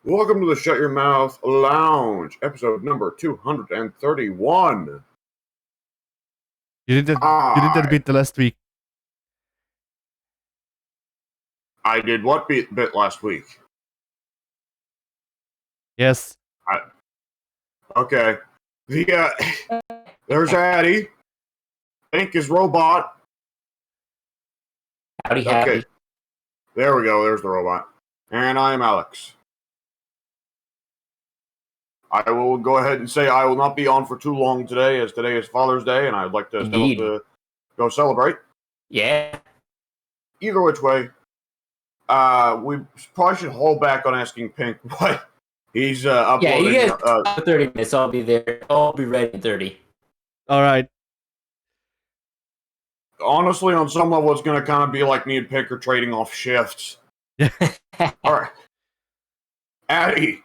Welcome to the Shut Your Mouth Lounge, episode number 231. You did that bit the last week. I did what bit last week? Yes. Okay. There's Addy. Pink is Robot. Howdy. Okay. There we go. There's the robot. And I am Alex. I will go ahead and say I will not be on for too long today, as today is Father's Day, and I'd like to step up to go celebrate. Yeah. Either which way, we probably should hold back on asking Pink what he's uploading. Yeah, you guys 30 minutes. I'll be there. I'll be ready in 30. All right. Honestly, on some level, it's going to kind of be like me and Pink are trading off shifts. Yeah. All right. Addy,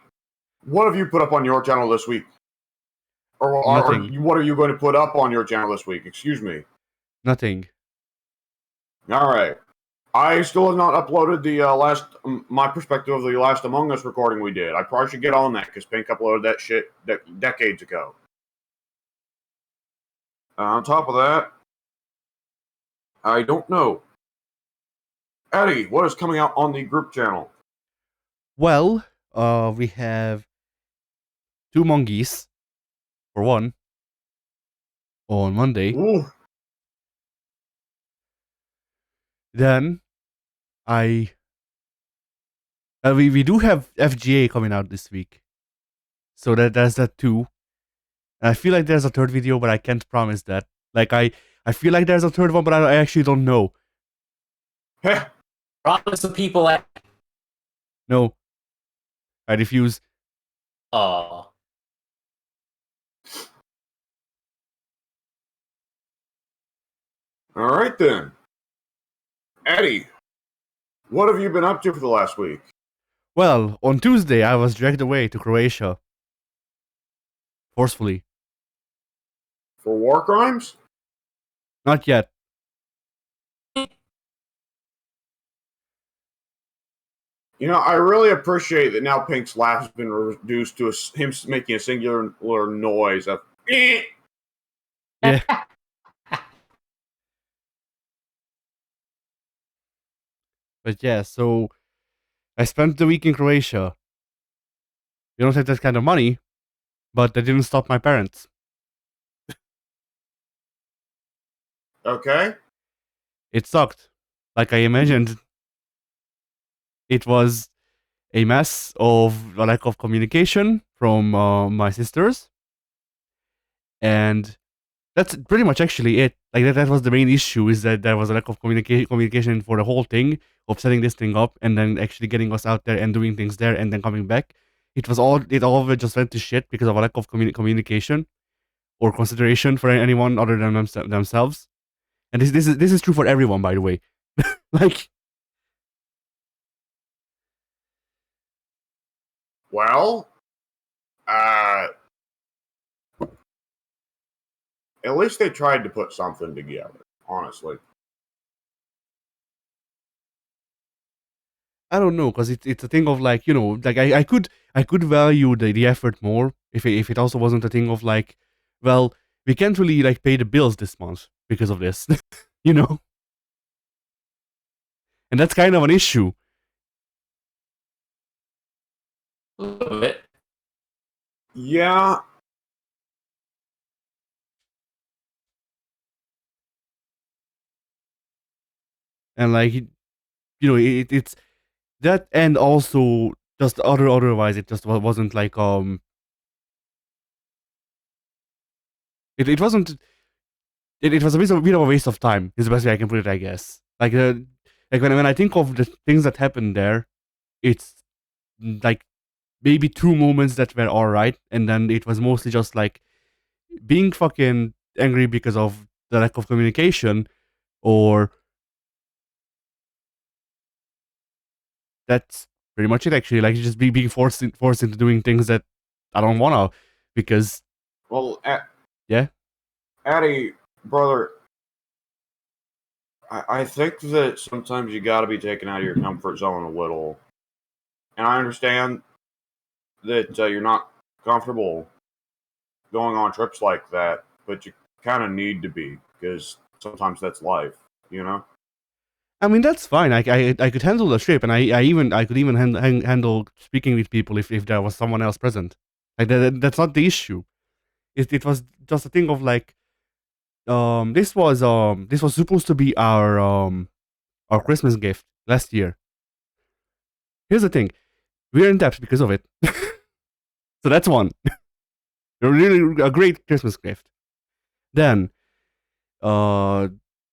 what have you put up on your channel this week? Or what are you going to put up on your channel this week? Excuse me. Nothing. All right. I still have not uploaded the my perspective of the last Among Us recording we did. I probably should get on that because Pink uploaded that shit decades ago. On top of that, I don't know. Addy, what is coming out on the group channel? Well, we have 2 monkeys, for one, on Monday. Ooh. Then, we do have FGA coming out this week. So there's that too. And I feel like there's a third video, but I can't promise that. Like, I feel like there's a third one, but I actually don't know. Promise the people at... No. I refuse. Oh. All right, then. Addy, what have you been up to for the last week? Well, on Tuesday, I was dragged away to Croatia. Forcefully. For war crimes? Not yet. You know, I really appreciate that now Pink's laugh has been reduced to him making a singular noise of Yeah. But yeah, so I spent the week in Croatia. You don't have that kind of money, but that didn't stop my parents. Okay. It sucked. Like I imagined. It was a mess of a lack of communication from my sisters. And that's pretty much actually it. Like that was the main issue, is that there was a lack of communication for the whole thing, of setting this thing up and then actually getting us out there and doing things there and then coming back. It all of it just went to shit because of a lack of communication or consideration for anyone other than themselves. And this is true for everyone, by the way. Like, well, at least they tried to put something together, honestly. I don't know, because it's a thing of like, you know, like I could value the effort more if it also wasn't a thing of like, well, we can't really like pay the bills this month because of this, you know, and that's kind of an issue. A little bit. Yeah. And like, you know, it's that, and also just otherwise it just wasn't like it wasn't it was a bit of a waste of time, is the best way I can put it, I guess. Like when I think of the things that happened there, it's like maybe 2 moments that were alright, and then it was mostly just like being fucking angry because of the lack of communication, or that's pretty much it actually. Like, just being forced into doing things that I don't wanna, because... Well, yeah? Addy, brother, I think that sometimes you gotta be taken out of your comfort zone a little. And I understand that you're not comfortable going on trips like that, but you kind of need to be because sometimes that's life, you know. I mean, that's fine. I could handle the trip, and I could even handle speaking with people if there was someone else present. Like that's not the issue. It was just a thing of like, this was supposed to be our Christmas gift last year. Here's the thing, we're in debt because of it. So that's one. Really a great Christmas gift. Then,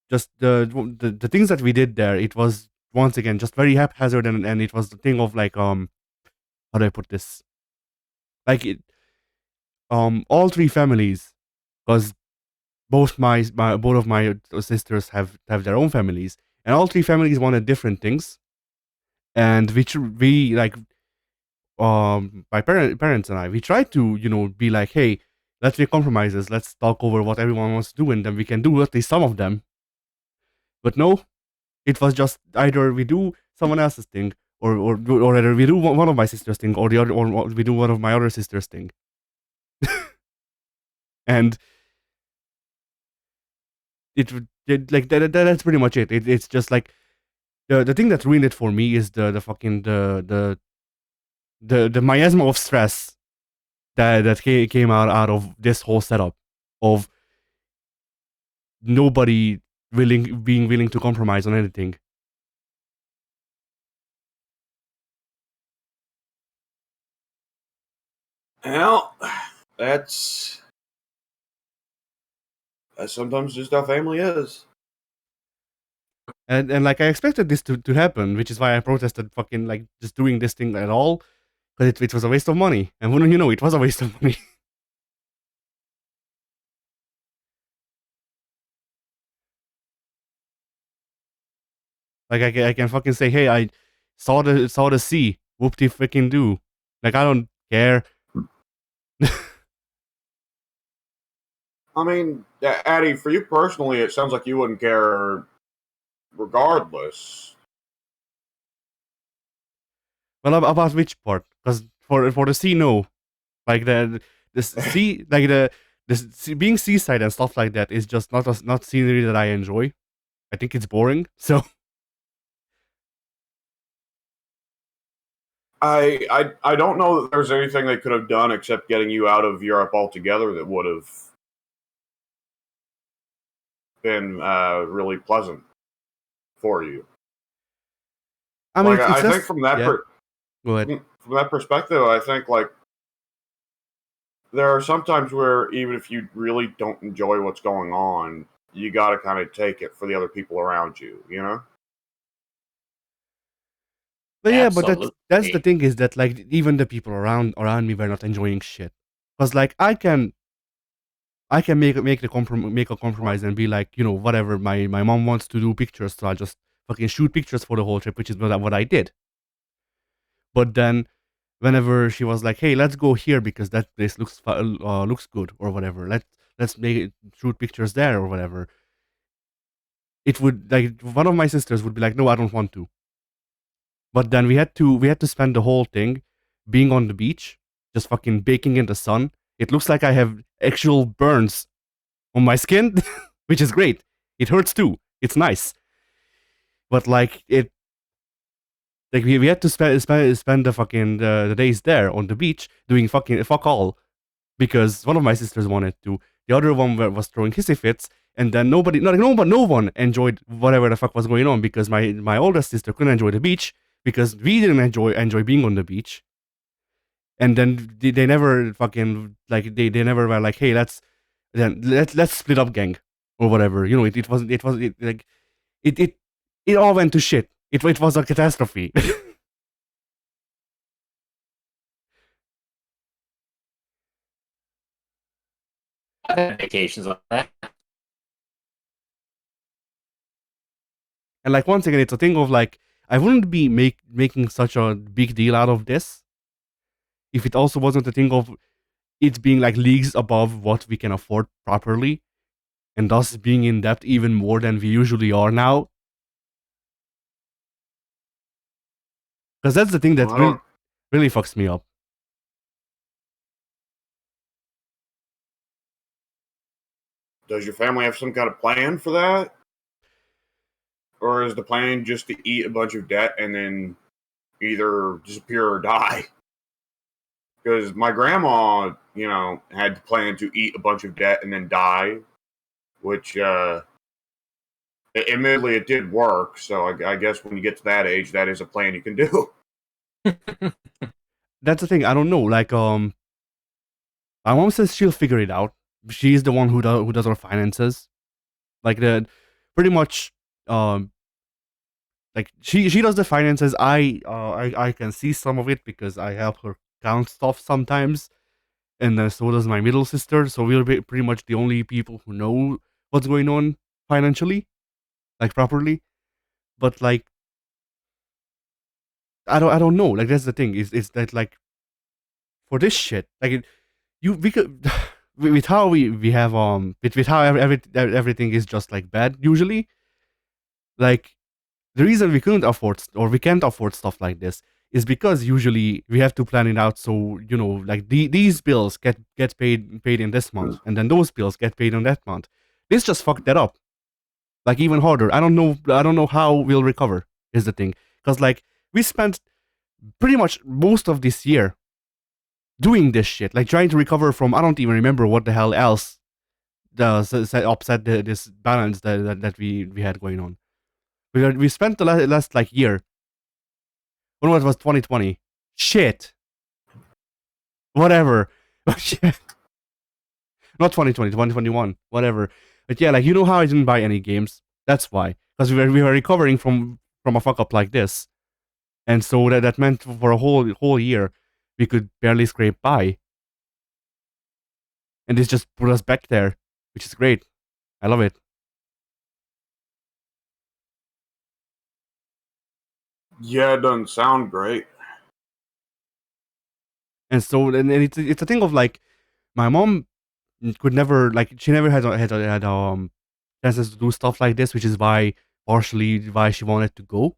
just the things that we did there, it was once again just very haphazard, and it was the thing of like, how do I put this? Like all three families, because both of my sisters have their own families, and all three families wanted different things, and we like, my parents and I, we tried to, be like, hey, let's make compromises, let's talk over what everyone wants to do, and then we can do at least some of them. But no, it was just either we do someone else's thing, or either we do one of my sister's thing, or the other, or we do one of my other sister's thing. And like that's pretty much it. It's just like the thing that ruined it for me is the fucking the miasma of stress that came out of this whole setup of nobody being willing to compromise on anything. Well, that's sometimes just how family is. And like I expected this to happen, which is why I protested fucking like just doing this thing at all, because it was a waste of money. And wouldn't you know, it was a waste of money. Like I can fucking say, hey, I saw the sea, whoop-de freaking do. Like I don't care. I mean, Addie, for you personally, it sounds like you wouldn't care regardless. Well, about which part? Because for the sea, no. Like the sea, like being seaside and stuff like that is just not scenery that I enjoy. I think it's boring. So I don't know that there's anything they could have done except getting you out of Europe altogether that would have been really pleasant for you. I mean, like I just, think from that go ahead. From that perspective, I think like there are some times where even if you really don't enjoy what's going on, you got to kind of take it for the other people around you, you know? But yeah, but that's the Absolutely. thing is that like even the people around me were not enjoying shit. Cause like I can make a compromise and be like, whatever, my mom wants to do pictures, so I'll just fucking shoot pictures for the whole trip, which is what I did. But then whenever she was like, hey, let's go here because that place looks good or whatever, let's make it, shoot pictures there or whatever, it would, like, one of my sisters would be like, no, I don't want to. But then we had to spend the whole thing being on the beach, just fucking baking in the sun. It looks like I have actual burns on my skin, which is great. It hurts too. It's nice. But like we had to spend the fucking the days there on the beach doing fucking fuck all, because one of my sisters wanted to. The other one was throwing hissy fits, and then no one enjoyed whatever the fuck was going on, because my oldest sister couldn't enjoy the beach because we didn't enjoy being on the beach. And then they never fucking like they never were like, hey, let's split up, gang, or whatever. It all went to shit. It was a catastrophe. I've had vacations like that. And like once again, it's a thing of like, I wouldn't be making such a big deal out of this if it also wasn't a thing of it being like leagues above what we can afford properly, and thus being in debt even more than we usually are now. Because that's the thing that I don't really fucks me up. Does your family have some kind of plan for that? Or is the plan just to eat a bunch of debt and then either disappear or die? Because my grandma, had to plan to eat a bunch of debt and then die, which, admittedly, it did work. So I guess when you get to that age, that is a plan you can do. That's the thing. I don't know. Like, my mom says she'll figure it out. She's the one who does our finances. Like the pretty much, um, like she does the finances. I can see some of it because I help her count stuff sometimes, and so does my middle sister. So we're pretty much the only people who know what's going on financially, like properly. But like, I don't know. Like that's the thing is that like for this shit, like we could with how we have with how everything is just like bad usually. Like the reason we couldn't afford or we can't afford stuff like this is because usually we have to plan it out so like these bills get paid in this month and then those bills get paid in that month. This just fucked that up like even harder. I don't know how we'll recover is the thing, because like we spent pretty much most of this year doing this shit, like trying to recover from I don't even remember what the hell else upset this balance that we had going on. We spent the last like year. When was 2020? Shit. Whatever. Not 2020, 2021. Whatever. But yeah, like how I didn't buy any games. That's why. Because we were recovering from a fuck up like this. And so that meant for a whole year we could barely scrape by. And this just put us back there, which is great. I love it. Yeah, it doesn't sound great. And so and it's a thing of like my mom could never like she never had chances to do stuff like this, which is partially why she wanted to go.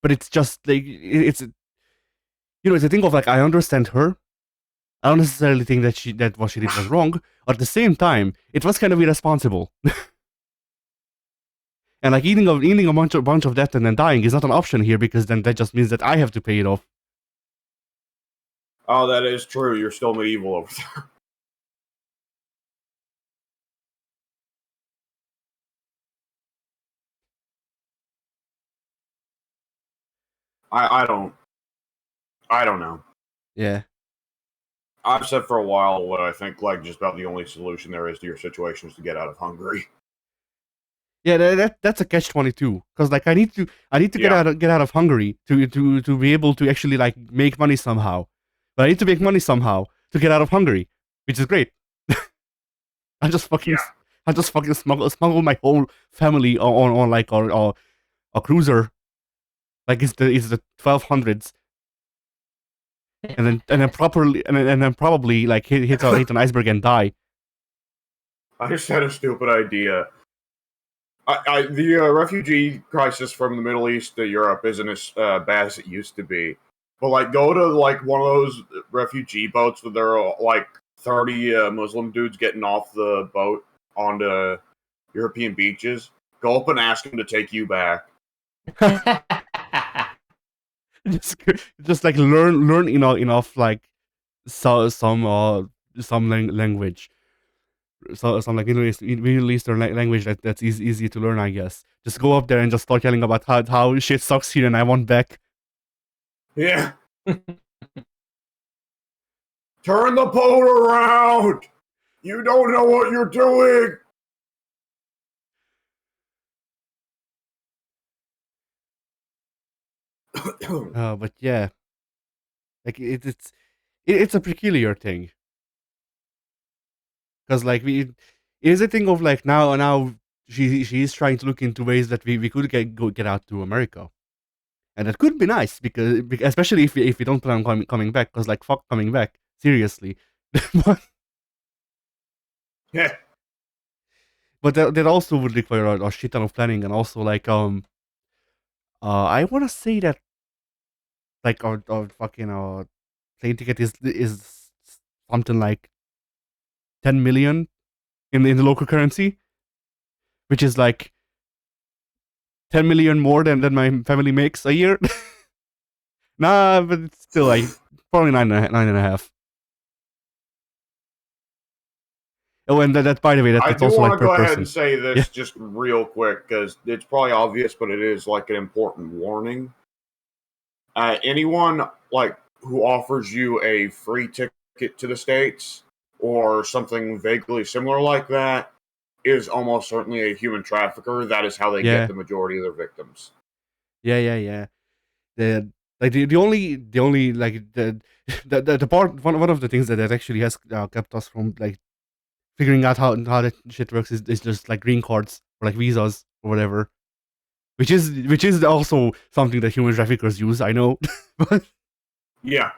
But it's just like it's a thing of like I understand her. I don't necessarily think that what she did was wrong, but at the same time, it was kind of irresponsible. And like eating a bunch of debt and then dying is not an option here, because then that just means that I have to pay it off. Oh, that is true. You're still medieval over there. I don't know. Yeah. I've said for a while what I think like just about the only solution there is to your situation is to get out of Hungary. Yeah, that's a catch-22, because like I need to get Yeah. out of Hungary to be able to actually like make money somehow. But I need to make money somehow to get out of Hungary, which is great. I just fucking Yeah. I just fucking smuggle my whole family on like a cruiser, like it's the 1200s, and then properly and then probably like hit an iceberg and die. I just had a stupid idea. The refugee crisis from the Middle East to Europe isn't as bad as it used to be. But like, go to like one of those refugee boats where there are like 30 Muslim dudes getting off the boat onto European beaches. Go up and ask them to take you back. just just like learn enough like some language, so some like Middle Eastern language that's easy to learn, I guess. Just go up there and just start yelling about how shit sucks here and I want back. Yeah. Turn the boat around. You don't know what you're doing. But yeah, like it's a peculiar thing, because like it is a thing of like now she's trying to look into ways that we could get out to America, and that could be nice, because especially if we don't plan on coming back, because like fuck coming back seriously. but Yeah. but that also would require a shit ton of planning, and also like I want to say that like our fucking plane ticket is something like 10 million in the local currency, which is like 10 million more than my family makes a year. Nah, but it's still like probably nine and a half. Oh, and that by the way, I that's do also want like to per go ahead person. and say Yeah. this just real quick because it's probably obvious, but it is like an important warning. Anyone like who offers you a free ticket to the States or something vaguely similar like that is almost certainly a human trafficker. That is how they Yeah. get the majority of their victims. Yeah. The like the only like the part one of the things that actually has kept us from like figuring out how that shit works is just like green cards or like visas or whatever, which is also something that human traffickers use. I know, but Yeah.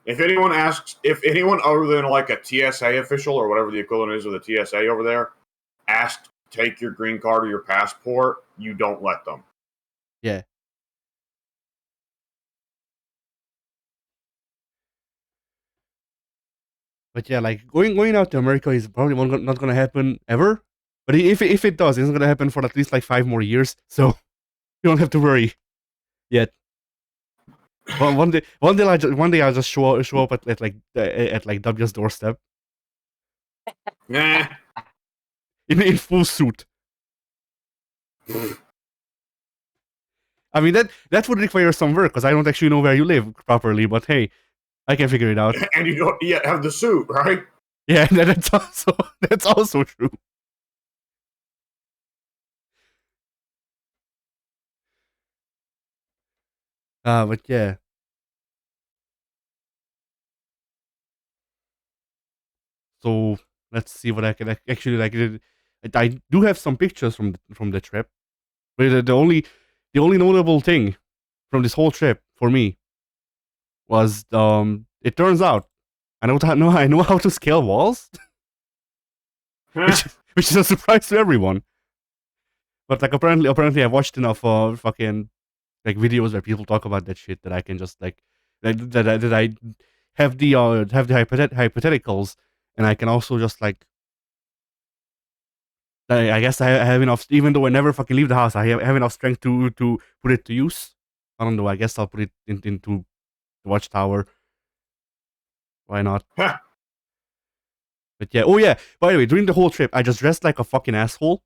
If anyone other than like a TSA official or whatever the equivalent is of the TSA over there asks to take your green card or your passport, you don't let them. yeah. But yeah, like going out to America is probably not gonna happen ever. But if it does, it's gonna happen for at least like 5 more years. So you don't have to worry yet. One day, one day I'll just show up at like W's doorstep Nah. in full suit. I mean that would require some work because I don't actually know where you live properly. But hey, I can figure it out. And you don't yet have the suit, right? Yeah, that's also true. But yeah. So let's see what I can actually like. I do have some pictures from the trip. But the only notable thing from this whole trip for me was it turns out I know how to scale walls, which is a surprise to everyone. But like apparently I watched enough fucking like videos where people talk about that shit that I can just like that I have the hypotheticals, and I can also just like I guess I have enough, even though I never fucking leave the house. I have enough strength to put it to use. I don't know. I guess I'll put it into the watchtower. Why not? Huh. But yeah. Oh yeah. By the way, during the whole trip, I just dressed like a fucking asshole.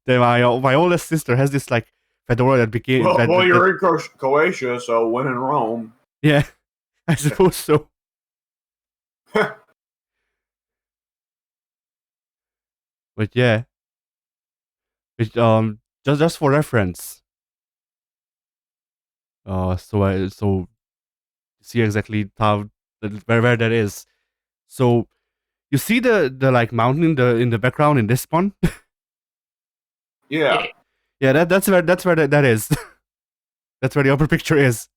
Then my oldest sister has this like fedora that became Well, you're in Croatia, so when in Rome. yeah, I suppose so. But yeah, it, just for reference. So see exactly how where that is. So you see the like mountain in the background in this one. Yeah. Yeah, that's where that is. That's where the upper picture is.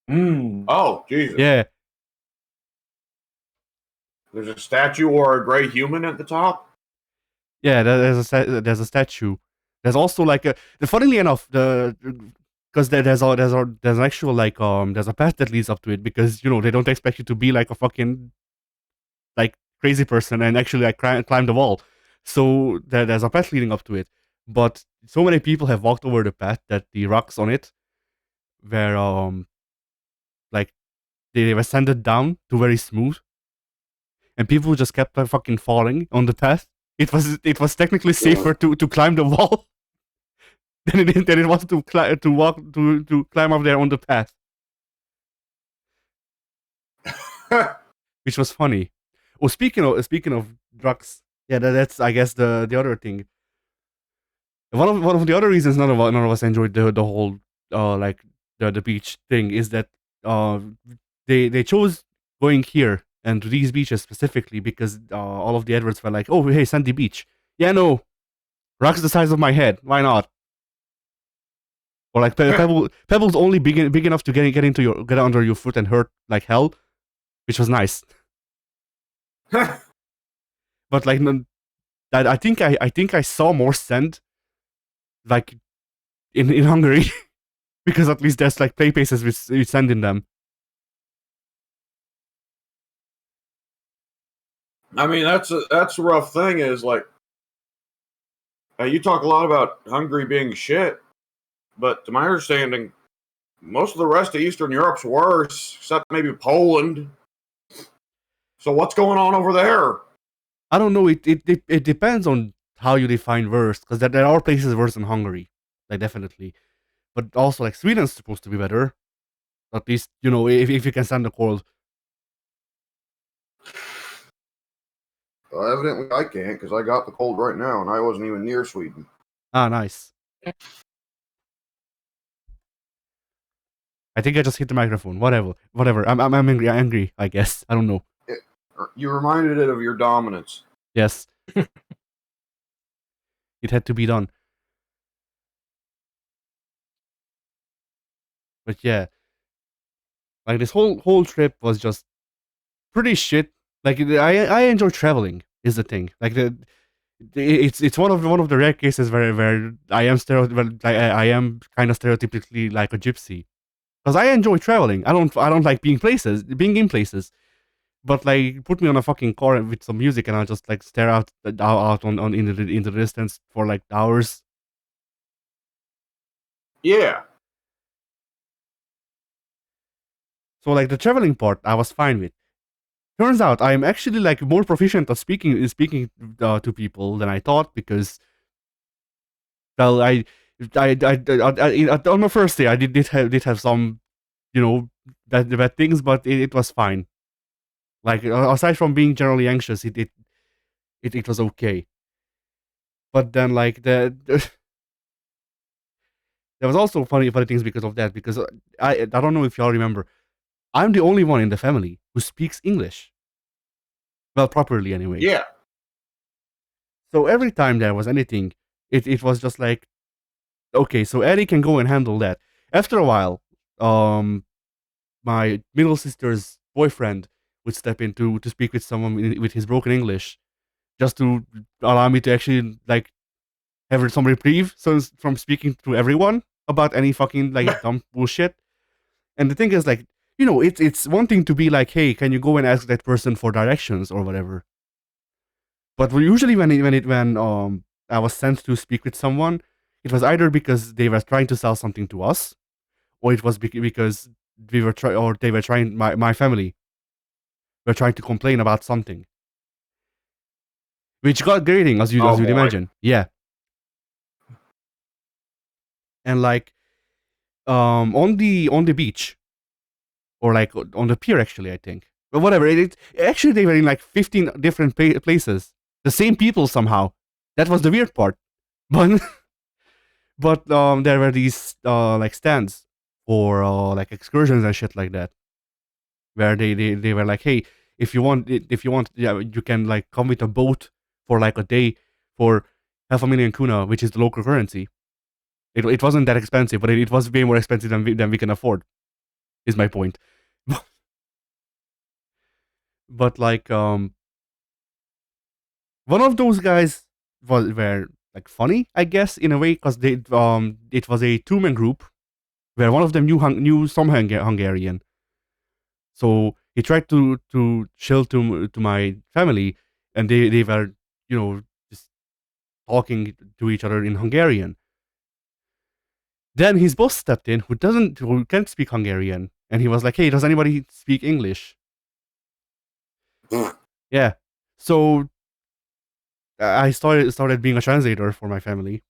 Oh, Jesus. Yeah, There's a statue or a gray human at the top? yeah. There's a statue. There's also like funnily enough, because there's an actual like there's a path that leads up to it, because you know they don't expect you to be like a fucking like crazy person and actually like climb the wall. So there's a path leading up to it, but so many people have walked over the path that the rocks on it were like they were sanded down to very smooth, and people just kept like fucking falling on the path. It was technically safer to climb the wall than it was to walk to climb up there on the path, which was funny. Oh, speaking of drugs, yeah, that's I guess the other thing. One of the other reasons none of us enjoyed the whole like the beach thing is that uh they chose going here and to these beaches specifically because all of the adverts were like, oh hey, sandy beach. Yeah, no, rocks the size of my head. Why not? Or like pebbles only big enough to get get under your foot and hurt like hell, which was nice. But like I think I saw more sand like in Hungary because at least there's like play places with sand in them. I mean, that's a rough thing. Is like you talk a lot about Hungary being shit, but to my understanding, most of the rest of Eastern Europe's worse, except maybe Poland. So what's going on over there? I don't know. It depends on how you define worse, because there are places worse than Hungary, like definitely. But also, like Sweden's supposed to be better. At least if you can stand the cold. Well, evidently, I can't because I got the cold right now, and I wasn't even near Sweden. Ah, nice. I think I just hit the microphone. Whatever. I'm angry. I'm angry. I guess. I don't know. You reminded it of your dominance. Yes. It had to be done. But yeah, like this whole trip was just pretty shit. Like I enjoy traveling is the thing. Like it's one of the rare cases where I am I am kind of stereotypically like a gypsy, because I enjoy traveling. I don't like being in places. But like, put me on a fucking car with some music, and I'll just like stare out on in the distance for like hours. Yeah. So like the traveling part, I was fine with. Turns out I am actually like more proficient at speaking to people than I thought, because well, on my first day I did have some bad things, but it was fine. Like aside from being generally anxious, it was okay. But then like there was also funny things because of that, because I don't know if y'all remember, I'm the only one in the family who speaks English. Well, properly anyway. Yeah. So every time there was anything, it was just like, okay, so Eddie can go and handle that. After a while, my middle sister's boyfriend would step in to speak with someone with his broken English, just to allow me to actually like have some reprieve from speaking to everyone about any fucking like dumb bullshit. And the thing is, like, it's one thing to be like, hey, can you go and ask that person for directions or whatever? But usually when I was sent to speak with someone, it was either because they were trying to sell something to us, or it was because they were trying, my family were trying to complain about something, which got grating, as you'd imagine. Yeah. And like on the beach, or like on the pier, actually, I think. But whatever. Actually, they were in like 15 different places. The same people somehow. That was the weird part. But there were these like stands for like excursions and shit like that, where they were like, hey, if you want, yeah, you can like come with a boat for like a day for 500,000 kuna, which is the local currency. It wasn't that expensive, but it was way more expensive than we can afford. Is my point. But like one of those guys were like funny, I guess, in a way, because it was a two-man group where one of them knew some Hungarian. So he tried to chill to my family, and they were just talking to each other in Hungarian. Then his boss stepped in, who can't speak Hungarian, and he was like, "Hey, does anybody speak English?" Yeah. So I started being a translator for my family,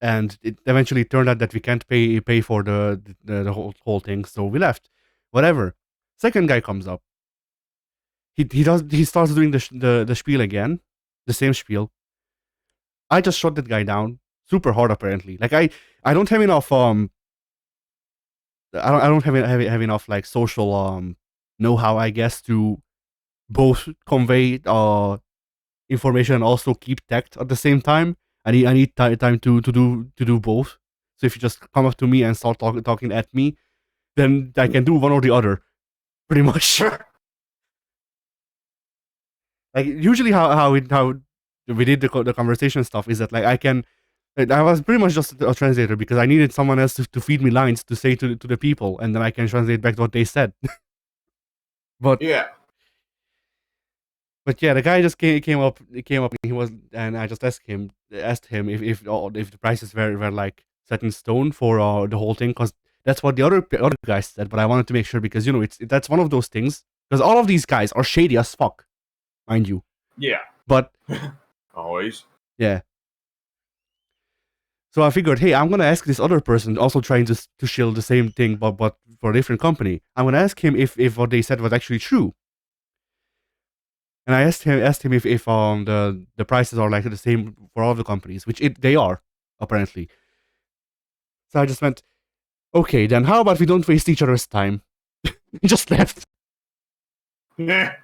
and it eventually turned out that we can't pay for the whole thing, so we left. Whatever. Second guy comes up. He starts doing the spiel again, the same spiel. I just shot that guy down super hard, apparently. Like I don't have enough I don't have enough like social know-how, I guess, to both convey information and also keep tact at the same time. I need time to do both. So if you just come up to me and start talking at me, then I can do one or the other, pretty much. Like usually how we did the conversation stuff is that like I was pretty much just a translator, because I needed someone else to feed me lines to say to the people, and then I can translate back what they said. But yeah, But yeah, the guy just came up. And I just asked him if the prices were like set in stone for the whole thing, because that's what the other guys said. But I wanted to make sure because that's one of those things, because all of these guys are shady as fuck, mind you. Yeah. But Always. yeah. So I figured, hey, I'm gonna ask this other person also trying to shill the same thing, but for a different company. I'm gonna ask him if what they said was actually true. And I asked him if the prices are like the same for all the companies, which they are apparently. So I just went, okay, then how about we don't waste each other's time? Just left. Yeah.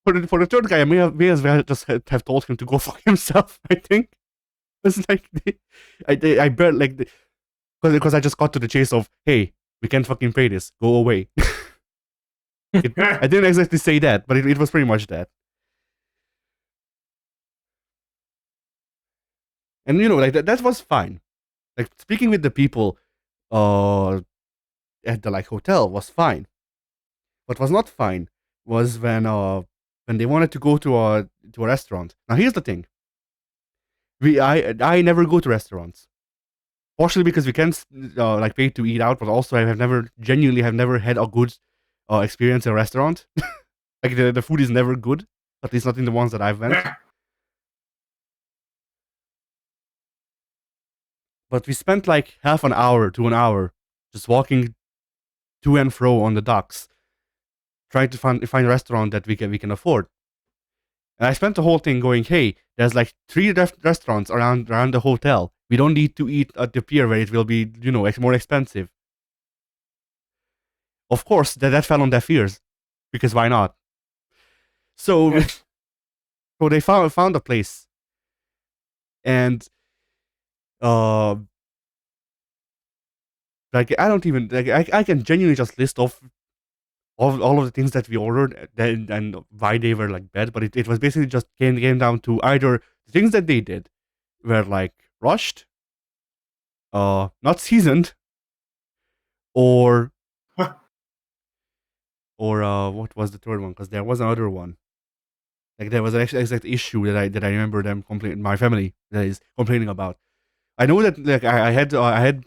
For the third guy, I may as well just have told him to go fuck himself. I think it's like I bet like because I just got to the chase of, hey, we can't fucking pay this. Go away. I didn't exactly say that, but it was pretty much that. And like that was fine. Like speaking with the people at the like hotel was fine. What was not fine was when they wanted to go to a restaurant. Now here's the thing. I never go to restaurants. Partially because we can't like pay to eat out, but also I genuinely have never had a good experience at a restaurant. Like the food is never good, at least not in the ones that I've went. But we spent like half an hour to an hour just walking to and fro on the docks, trying to find a restaurant that we can afford. And I spent the whole thing going, hey, there's like 3 restaurants around the hotel. We don't need to eat at the pier where it will be, more expensive. Of course, that fell on deaf ears, because why not? So, so they found a place, and like I don't even like I can genuinely just list off all of the things that we ordered and why they were like bad, but it was basically just came down to either the things that they did were like rushed, not seasoned, or what was the third one? Because there was another one. Like there was an exact issue that I remember them my family that is complaining about. I know that like I had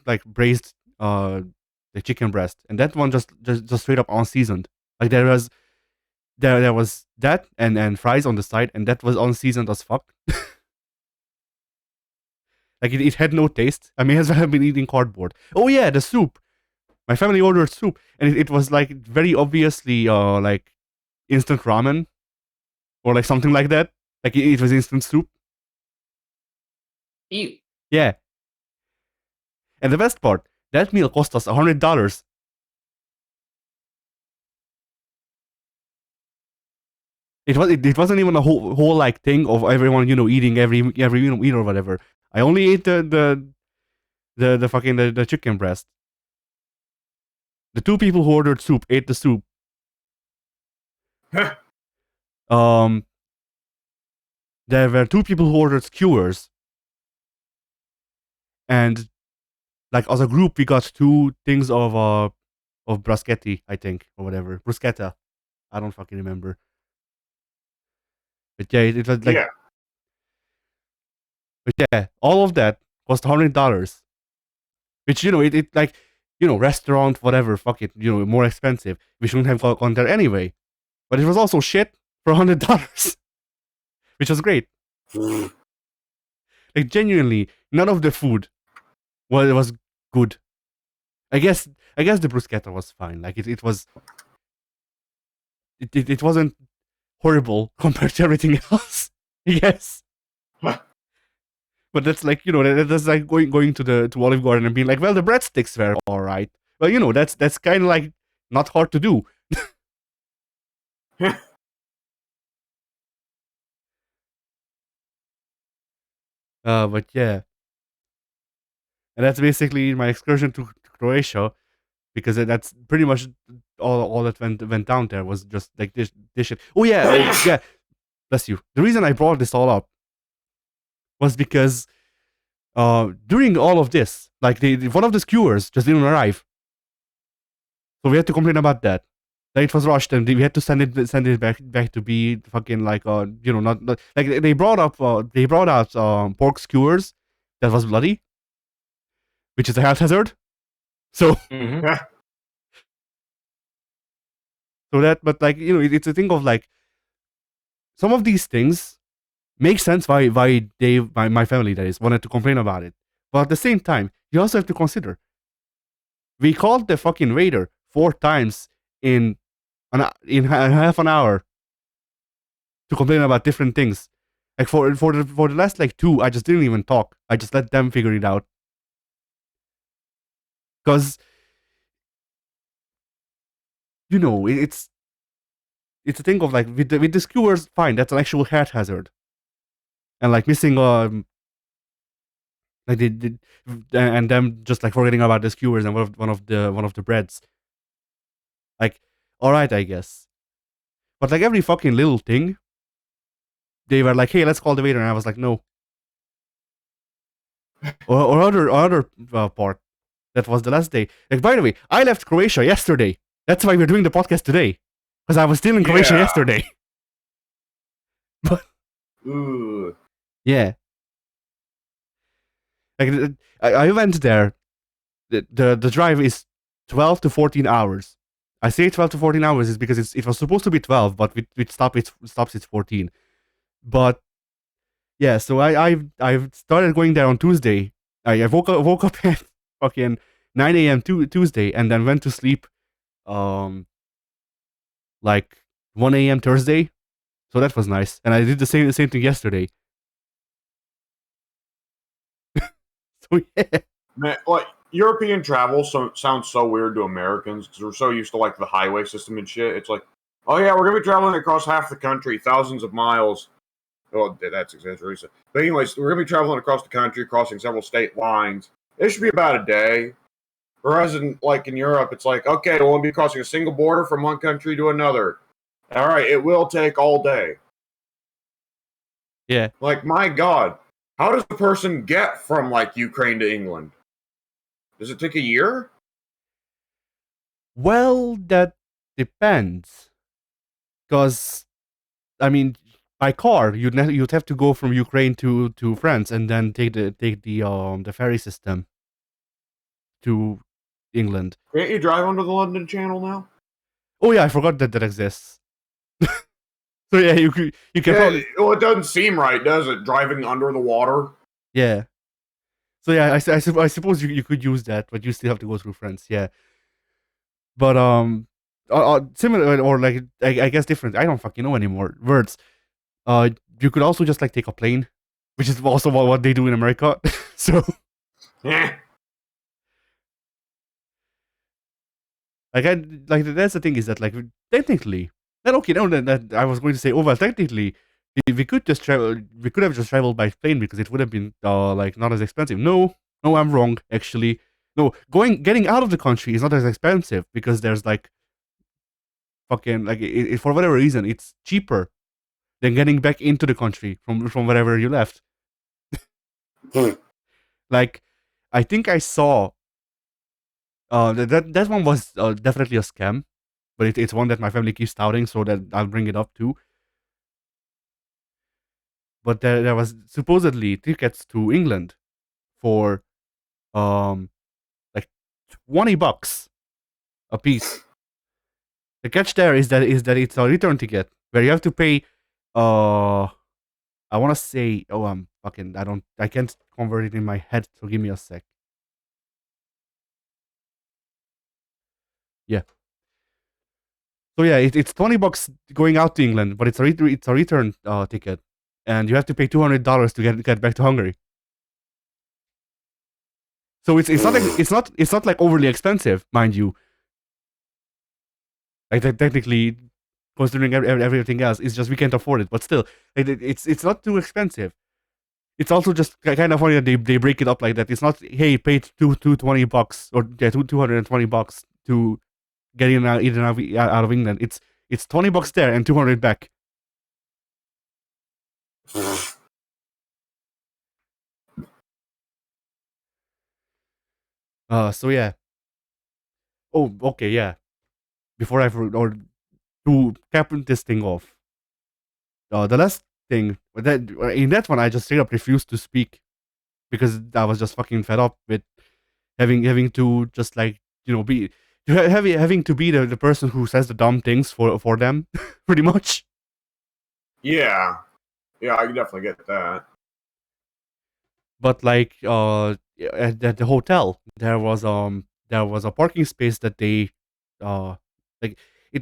like braised the chicken breast, and that one just straight up unseasoned. Like there was that and fries on the side, and that was unseasoned as fuck. Like it had no taste. I may as well have been eating cardboard. Oh yeah, the soup. My family ordered soup, and it was like very obviously like instant ramen or like something like that. Like it was instant soup. Ew. Yeah. And the best part, that meal cost us $100. It wasn't even a whole like thing of everyone eating every meal or whatever. I only ate the fucking the chicken breast. The 2 people who ordered soup ate the soup. There were 2 people who ordered skewers, and like as a group we got 2 things of bruschetti, I think, or whatever, bruschetta. I don't fucking remember. But yeah, it was like, Yeah. but yeah, all of that cost $100, which it like restaurant whatever, fuck it, more expensive. We shouldn't have gone there anyway. But it was also shit for $100, which was great. Like genuinely, none of the food was good. I guess the bruschetta was fine. Like it was it wasn't horrible compared to everything else. Yes. But that's like that's like going to Olive Garden and being like, well, the breadsticks were all right. Well, that's kind of like not hard to do. But yeah, and that's basically my excursion to Croatia, because that's pretty much all that went down there was just like this shit. Oh yeah, yeah. Bless you. The reason I brought this all up was because during all of this, like one of the skewers just didn't arrive, so we had to complain about that. Like, it was rushed, and we had to send it back to be fucking like not like they brought out pork skewers that was bloody, which is a health hazard. So Mm-hmm. so that, but like it's a thing of like some of these things make sense why my family that is wanted to complain about it, but at the same time you also have to consider we called the fucking waiter 4 times in half an hour to complain about different things. Like for the last like two, I just didn't even talk. I just let them figure it out. Because it's a thing of like with the skewers, fine, that's an actual health hazard. And like missing like they did, and them just like forgetting about the skewers and one of the breads. Like, all right, I guess. But like every fucking little thing, they were like, "Hey, let's call the waiter," and I was like, "No." Or other part. That was the last day. Like, by the way, I left Croatia yesterday. That's why we're doing the podcast today, because I was still in Croatia yesterday. But Ooh. yeah, like I went there. The drive is 12 to 14 hours. I say 12 to 14 hours is because it was supposed to be 12, but with stops it's 14. But yeah, so I started going there on Tuesday. I woke up at fucking 9 a.m. Tuesday, and then went to sleep like 1 a.m. Thursday. So that was nice. And I did the same thing yesterday. So yeah. Man, like European travel sounds so weird to Americans because we're so used to like the highway system and shit. It's like, oh yeah, we're gonna be traveling across half the country, thousands of miles. Well, that's exaggeration. But anyways, we're gonna be traveling across the country, crossing several state lines. It should be about a day. Whereas in Europe, it's like, okay, we'll be crossing a single border from one country to another. All right, it will take all day. Yeah. Like, my God, how does a person get from like Ukraine to England? Does it take a year? Well, that depends. Because I mean, by car, you'd have to go from Ukraine to France and then take the ferry system to England. Can't you drive under the London Channel now? Oh yeah, I forgot that exists. So yeah, you can probably Well, it doesn't seem right, does it? Driving under the water. yeah. So yeah, I suppose you could use that, but you still have to go through France. Yeah. But similar or like I guess different. I don't fucking know anymore words. You could also just like take a plane, which is also what they do in America. So Yeah. like that's the thing is that like technically, then okay, no, that I was going to say, oh well, technically, we could just travel. We could have just traveled by plane because it would have been like not as expensive. No, I'm wrong. Actually, no, getting out of the country is not as expensive because there's like fucking like for whatever reason it's cheaper than getting back into the country from wherever you left. Like, I think I saw that one was definitely a scam, but it's one that my family keeps touting, so that I'll bring it up too. But there was supposedly tickets to England for like $20 a piece. The catch there is that it's a return ticket where you have to pay I want to say, oh, I can't convert it in my head, so give me a sec. Yeah. So yeah, it's $20 going out to England, but it's a return ticket, and you have to pay $200 to get back to Hungary. So it's not like overly expensive, mind you. Like technically, considering everything else, it's just we can't afford it. But still, like, it's not too expensive. It's also just kind of funny that they break it up like that. It's not, hey, pay $220 or yeah, $220 to get in out of England. It's $20 there and 200 back. So yeah. Oh, okay, yeah. before or to cap this thing off. The last thing that in that one, I just straight up refused to speak because I was just fucking fed up with having to just like be having to be the person who says the dumb things for them, pretty much. Yeah. Yeah, I can definitely get that. But like at the hotel, there was a parking space that they like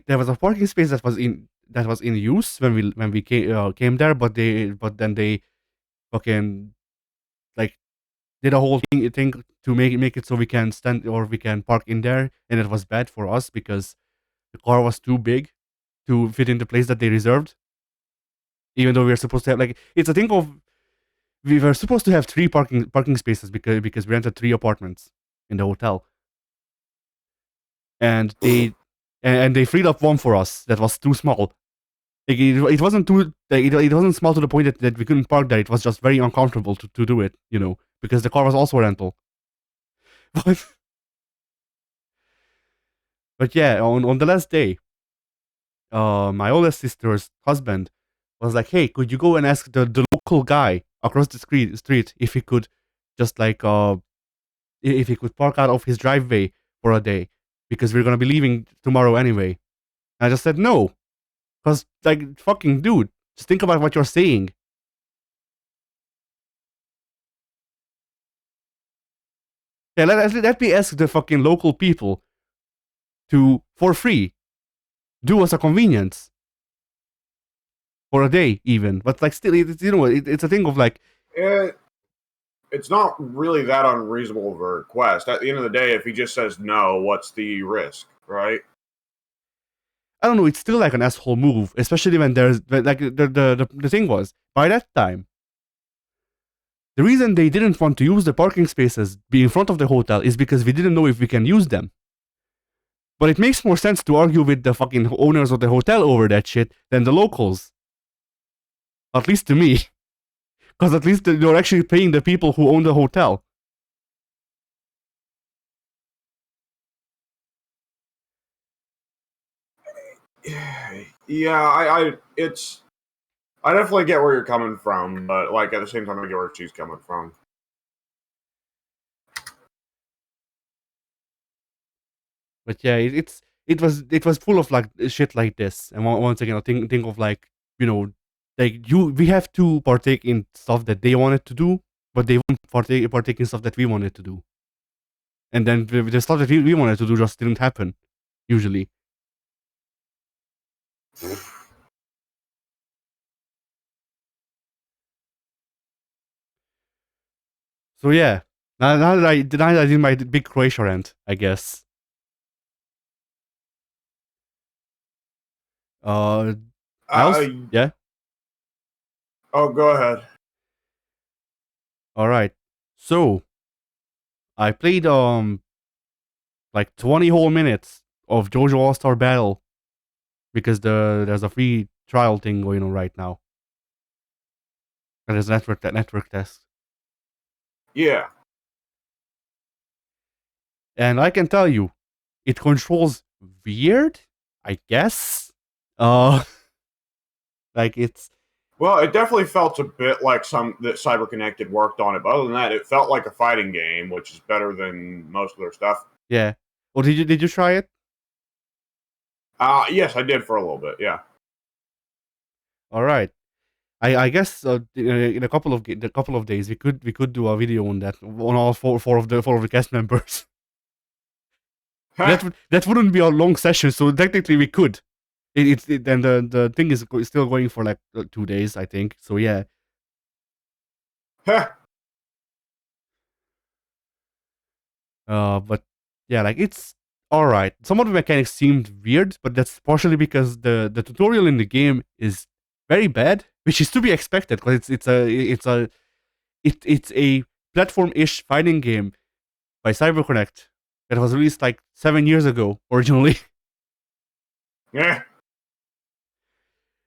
there was a parking space that was in use when we came there, but then they fucking like did a whole thing to make it so we can stand or we can park in there, and it was bad for us because the car was too big to fit in the place that they reserved. Even though we were supposed to have like it's a thing of we were supposed to have 3 parking spaces because we rented 3 apartments in the hotel, and they freed up one for us that was too small. Like it wasn't too like, it wasn't small to the point that we couldn't park there. It was just very uncomfortable to do it, because the car was also a rental. But yeah, on the last day, my oldest sister's husband was like, "Hey, could you go and ask the local guy across the street if he could just like if he could park out of his driveway for a day because we're gonna be leaving tomorrow anyway." And I just said no, because like fucking dude, just think about what you're saying. Yeah, let me ask the fucking local people to for free do us a convenience for a day even, but like still, it's a thing of like. It's not really that unreasonable of a request. At the end of the day, if he just says no, what's the risk, right? I don't know. It's still like an asshole move, especially when there's like the thing was by that time. The reason they didn't want to use the parking spaces be in front of the hotel is because we didn't know if we can use them. But it makes more sense to argue with the fucking owners of the hotel over that shit than the locals. At least to me. Because at least they're actually paying the people who own the hotel. Yeah, I definitely get where you're coming from, but like at the same time, I get where she's coming from. But yeah, it was full of like shit like this. And once again, I think of like like we have to partake in stuff that they wanted to do, but they won't partake in stuff that we wanted to do. And then the stuff that we wanted to do just didn't happen, usually. So yeah, now that I did my big Croatia rant, I guess. I also, yeah. Oh, go ahead. All right. So I played like 20 whole minutes of JoJo All Star Battle because there's a free trial thing going on right now. And there's network test. Yeah. And I can tell you, it controls weird, I guess. Like it's. Well, it definitely felt a bit like that CyberConnected worked on it, but other than that, it felt like a fighting game, which is better than most of their stuff. Yeah. Well, did you try it? Yes, I did for a little bit. Yeah. All right. I guess in a couple of days we could do a video on that on all four of the cast members. That wouldn't be a long session, so technically we could. And the thing is still going for like 2 days, I think. So yeah. But yeah, like it's all right. Some of the mechanics seemed weird, but that's partially because the tutorial in the game is very bad, which is to be expected because it's a platform-ish fighting game by CyberConnect that was released like 7 years ago originally. Yeah.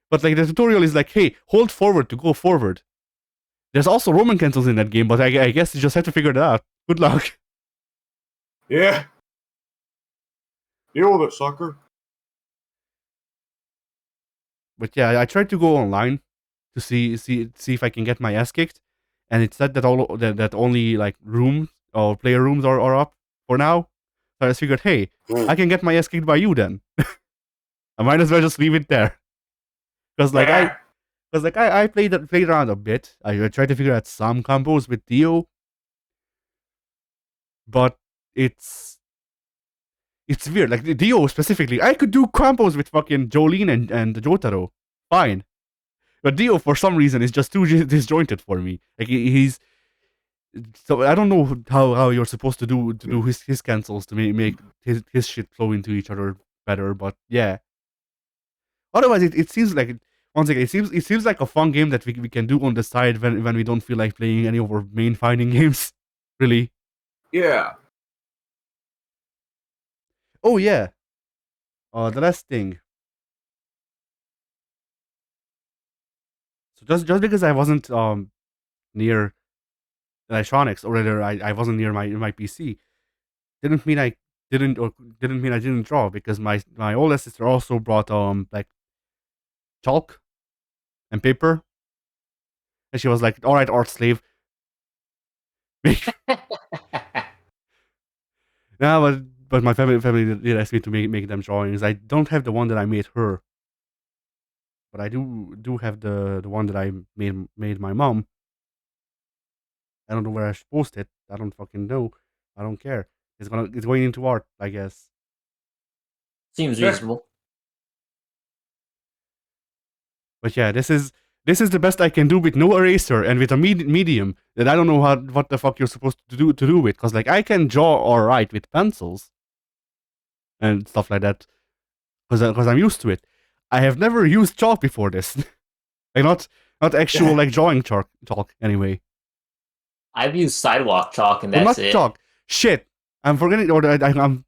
But like the tutorial is like, hey, hold forward to go forward. There's also Roman cancels in that game, but I guess you just have to figure that out. Good luck. Yeah. Deal with it, sucker. But yeah, I tried to go online to see if I can get my ass kicked, and it said that that only like rooms or player rooms are up for now. So I just figured, hey, I can get my ass kicked by you then. I might as well just leave it there, because I played around a bit. I tried to figure out some combos with Dio, but it's weird. Like Dio specifically, I could do combos with fucking Jolene and Jotaro, fine. But Dio, for some reason, is just too disjointed for me. Like he's so I don't know how you're supposed to do his cancels to make his shit flow into each other better. But yeah, otherwise it seems like once again it seems like a fun game that we can do on the side when we don't feel like playing any of our main fighting games. Really. Yeah. Oh yeah. The last thing. So just because I wasn't near electronics, or rather I wasn't near my PC, didn't mean I didn't draw, because my older sister also brought like chalk and paper, and she was like, "All right, art slave." Yeah, but my family did ask me to make them drawings. I don't have the one that I made her, but I do have the one that I made my mom. I don't know where I should post it. I don't fucking know. I don't care. It's going into art, I guess. Seems reasonable. But yeah, this is the best I can do with no eraser and with a medium that I don't know what the fuck you're supposed to do with, because like I can draw all right with pencils and stuff like that, because I'm used to it. I have never used chalk before this, like not actual like drawing chalk anyway. I've used sidewalk chalk, and Well, that's not it. chalk. Shit, I'm forgetting. Or I'm.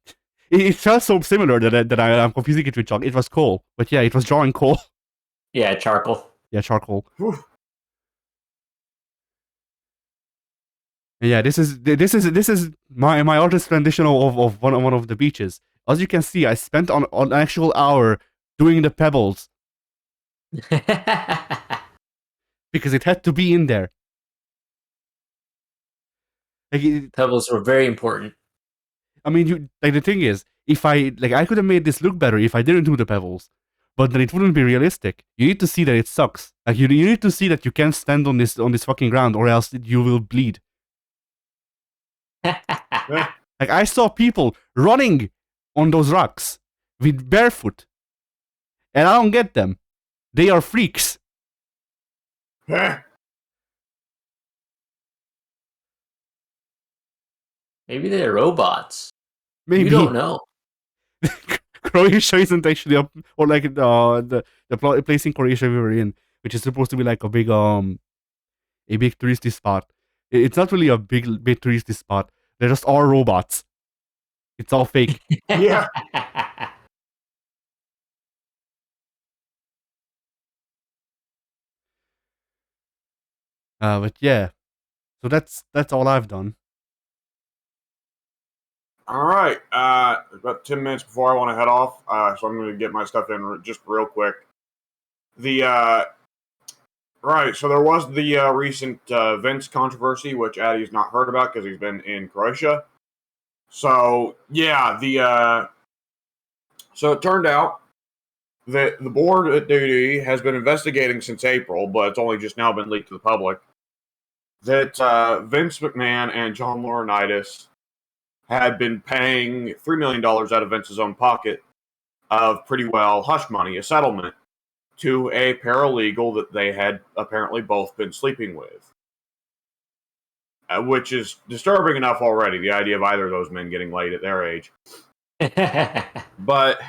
It felt so similar that I'm confusing it with chalk. It was coal, but yeah, it was drawing coal. Yeah, charcoal. Yeah, charcoal. Yeah, this is my artist rendition of one of the beaches. As you can see, I spent on an actual hour doing the pebbles because it had to be in there. Like, Pebbles were very important. I mean, you like the thing is, if I could have made this look better if I didn't do the pebbles, but then it wouldn't be realistic. You need to see that it sucks. Like you need to see that you can't stand on this fucking ground, or else you will bleed. Like I saw people running on those rocks with barefoot, and I don't get them. They are freaks. Maybe they're robots. Maybe You don't know. Croatia isn't actually up, or like the place in Croatia we were in, which is supposed to be like a big touristy spot. It's not really a big touristy spot. They're just all robots. It's all fake. Yeah. But yeah, so that's all I've done. All right. About 10 minutes before I want to head off, so I'm going to get my stuff in just real quick. Right, so there was the recent Vince controversy, which Addy's not heard about because he's been in Croatia. So, yeah, so it turned out that the board at duty has been investigating since April, but it's only just now been leaked to the public, that Vince McMahon and John Laurinaitis had been paying $3 million out of Vince's own pocket of pretty well hush money, a settlement, to a paralegal that they had apparently both been sleeping with. Which is disturbing enough already, the idea of either of those men getting laid at their age. But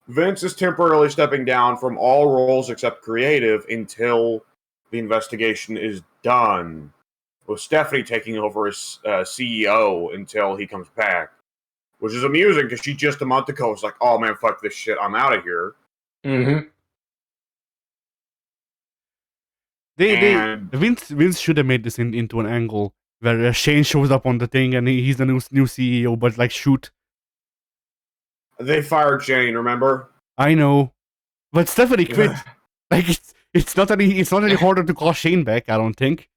Vince is temporarily stepping down from all roles except creative until the investigation is done, with Stephanie taking over as CEO until he comes back. Which is amusing because she just a month ago was like, "Oh man, fuck this shit, I'm out of here." Mm-hmm. Vince should have made this into an angle where Shane shows up on the thing and he's the new CEO, but like shoot. They fired Shane, remember? I know. But Stephanie quit. Like it's not any harder to call Shane back. I don't think.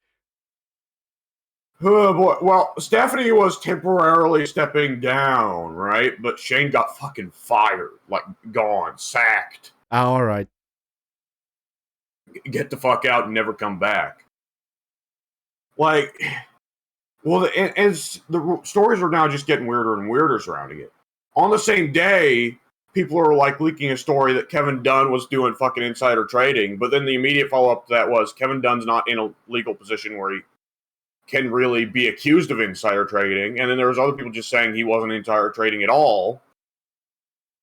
Oh boy. Well, Stephanie was temporarily stepping down, right? But Shane got fucking fired, like gone, sacked. All right. Get the fuck out and never come back. Like, well, as the stories are now just getting weirder and weirder surrounding it. On the same day, people are like leaking a story that Kevin Dunn was doing fucking insider trading, but then the immediate follow up to that was Kevin Dunn's not in a legal position where he can really be accused of insider trading, and then there was other people just saying he wasn't insider trading at all.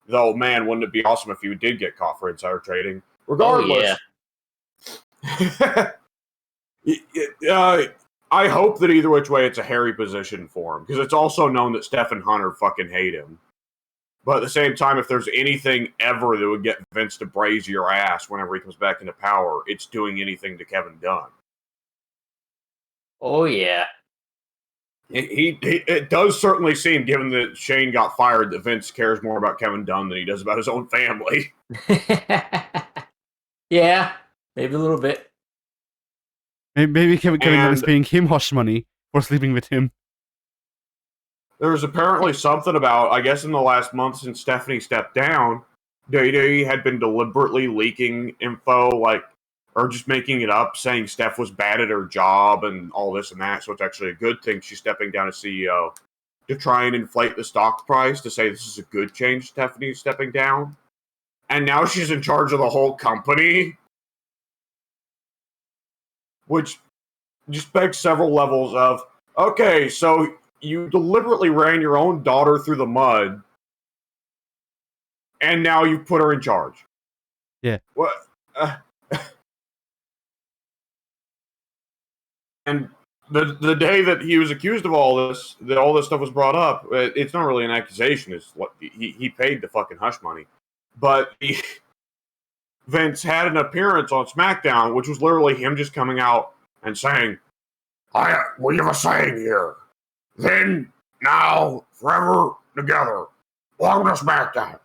Though, man, wouldn't it be awesome if he did get caught for insider trading? Regardless, I hope that either which way it's a hairy position for him, because it's also known that Steph and Hunter fucking hate him. But at the same time, if there's anything ever that would get Vince to braze your ass whenever he comes back into power, it's doing anything to Kevin Dunn. Oh, yeah. It does certainly seem, given that Shane got fired, that Vince cares more about Kevin Dunn than he does about his own family. Yeah, maybe a little bit. Maybe Kevin Dunn is paying him hush money for sleeping with him. There's apparently something about, I guess in the last month since Stephanie stepped down, Day had been deliberately leaking info, like, or just making it up, saying Steph was bad at her job and all this and that. So it's actually a good thing she's stepping down as CEO to try and inflate the stock price to say this is a good change. Stephanie's stepping down. And now she's in charge of the whole company, which just begs several levels of, okay, so you deliberately ran your own daughter through the mud, and now you've put her in charge. Yeah. What? And the day that he was accused of all this, that all this stuff was brought up, it's not really an accusation. It's what he paid the fucking hush money. But Vince had an appearance on SmackDown, which was literally him just coming out and saying, we have a saying here. Then, now, forever, together. Welcome to SmackDown.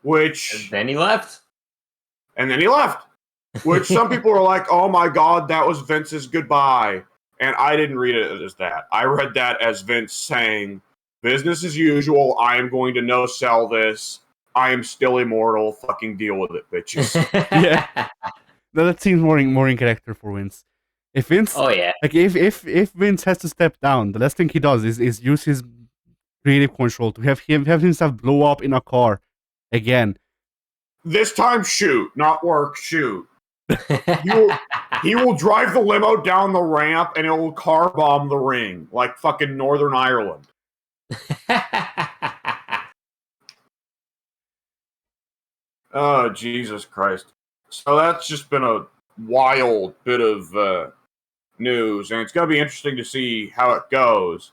Which... And then he left. Which some people are like, oh my god, that was Vince's goodbye. And I didn't read it as that. I read that as Vince saying, business as usual, I am going to no-sell this. I am still immortal. Fucking deal with it, bitches. Yeah. That seems more in character for Vince. If Vince, like if Vince has to step down, the last thing he does is use his creative control to have himself blow up in a car again. This time, shoot, not work. Shoot. He will drive the limo down the ramp and it will car bomb the ring like fucking Northern Ireland. Oh, Jesus Christ. So that's just been a wild bit of news, and it's going to be interesting to see how it goes.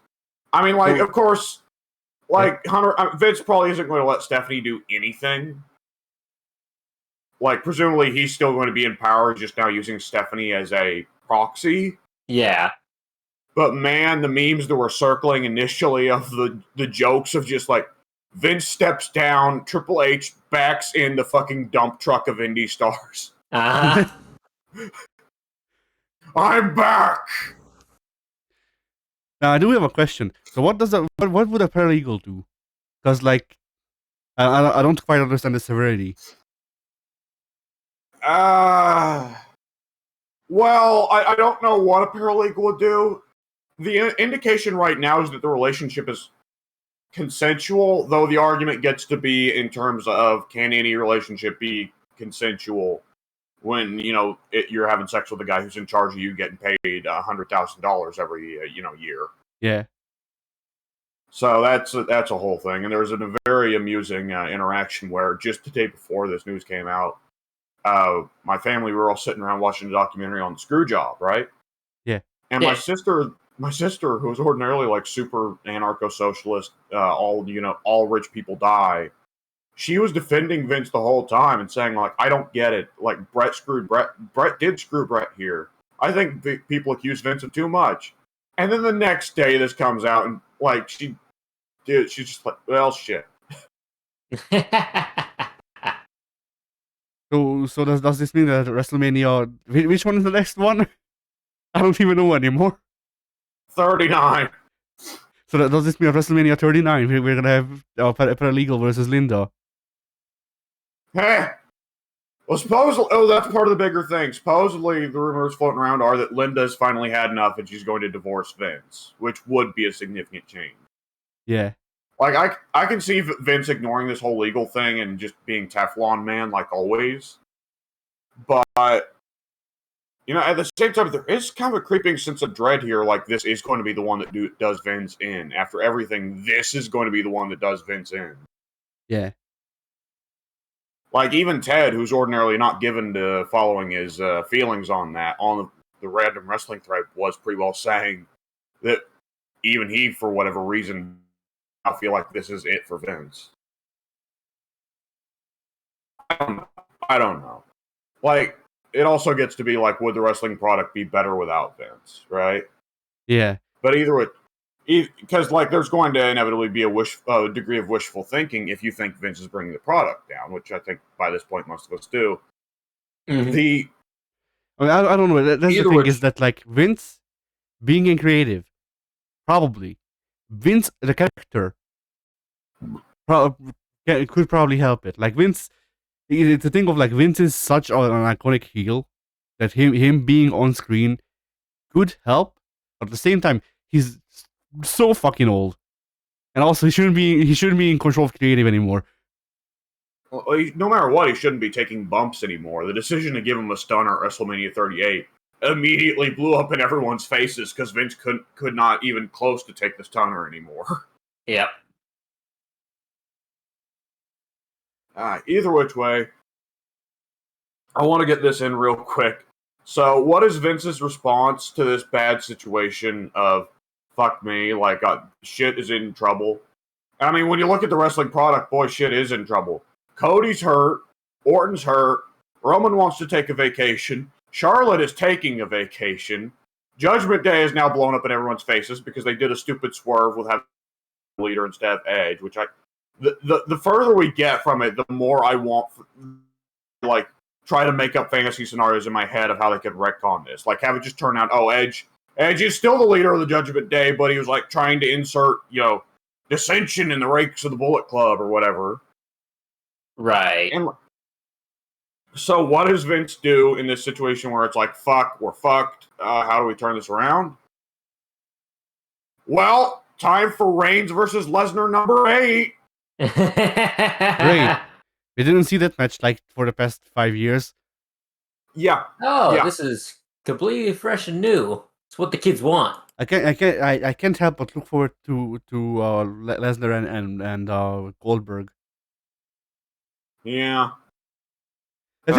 I mean, like, of course, like, Vince probably isn't going to let Stephanie do anything. Like, presumably he's still going to be in power, just now using Stephanie as a proxy. Yeah. But man, the memes that were circling initially of the jokes of just like, Vince steps down, Triple H backs in the fucking dump truck of indie stars. Uh-huh. I'm back! Now, I do have a question. So what would a paralegal do? Because, like, I don't quite understand the severity. Well, I don't know what a paralegal would do. The indication right now is that the relationship is consensual, though the argument gets to be in terms of, can any relationship be consensual when, you know, you're having sex with a guy who's in charge of you getting paid $100,000 every, year. Yeah. So that's a whole thing. And there was a very amusing interaction where just the day before this news came out, my family, we were all sitting around watching a documentary on the screw job, right? Yeah. And my sister, who was ordinarily like super anarcho-socialist, all rich people die, she was defending Vince the whole time and saying, like, I don't get it. Like, Brett did screw Brett here. I think people accuse Vince of too much. And then the next day this comes out and, like, she's just like, well, shit. So does this mean that WrestleMania? Which one is the next one? I don't even know anymore. 39. So does this mean WrestleMania 39? We're gonna have Paralegal versus Linda. Hey. Well, supposedly, that's part of the bigger thing. Supposedly, the rumors floating around are that Linda's finally had enough and she's going to divorce Vince, which would be a significant change. Yeah. Like, I can see Vince ignoring this whole legal thing and just being Teflon man, like always. But, you know, at the same time, there is kind of a creeping sense of dread here. Like, this is going to be the one that does Vince in. After everything, this is going to be the one that does Vince in. Yeah. Like, even Ted, who's ordinarily not given to following his feelings on that, on the random wrestling thread, was pretty well saying that even he, for whatever reason, I feel like this is it for Vince. I don't know. Like, it also gets to be like, would the wrestling product be better without Vince, right? Yeah. But either way, because like there's going to inevitably be a degree of wishful thinking if you think Vince is bringing the product down, which I think by this point most of us do. Mhm. I don't know. That's the Either thing which- is that like Vince being in creative, probably Vince the character, could probably help it. Like Vince, it's a thing of like Vince is such an iconic heel that him being on screen could help. But at the same time, he's so fucking old, and also he shouldn't be in control of creative anymore. Well, no matter what, he shouldn't be taking bumps anymore. The decision to give him a stunner at WrestleMania 38 immediately blew up in everyone's faces because Vince could not even close to take the stunner anymore. Yep. Either which way, I want to get this in real quick. So, what is Vince's response to this bad situation of fuck me, like shit is in trouble? I mean, when you look at the wrestling product, boy, shit is in trouble. Cody's hurt, Orton's hurt, Roman wants to take a vacation, Charlotte is taking a vacation, Judgment Day is now blown up in everyone's faces because they did a stupid swerve with having a leader instead of Edge, which the further we get from it, the more I want, like, try to make up fantasy scenarios in my head of how they could retcon this. Like, have it just turn out, oh, Edge is still the leader of the Judgment Day, but he was, like, trying to insert, dissension in the ranks of the Bullet Club or whatever. Right. And so what does Vince do in this situation where it's like, fuck, we're fucked, how do we turn this around? Well, time for Reigns versus Lesnar number 8. Great. We didn't see that match like for the past 5 years. Yeah. Oh, Yeah. this is completely fresh and new. It's what the kids want. I can't help but look forward to Lesnar and Goldberg. Yeah. The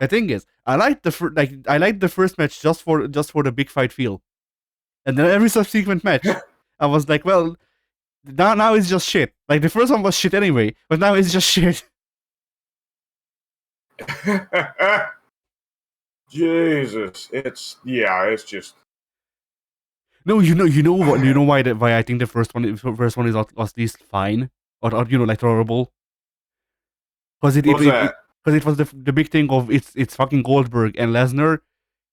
thing is, I like the first match just for the big fight feel, and then every subsequent match, I was like, well, now it's just shit. Like the first one was shit anyway, but now it's just shit. Jesus, it's just No, you know what? You know why I think the first one is at least fine or like tolerable. Because it was the big thing of it's fucking Goldberg and Lesnar,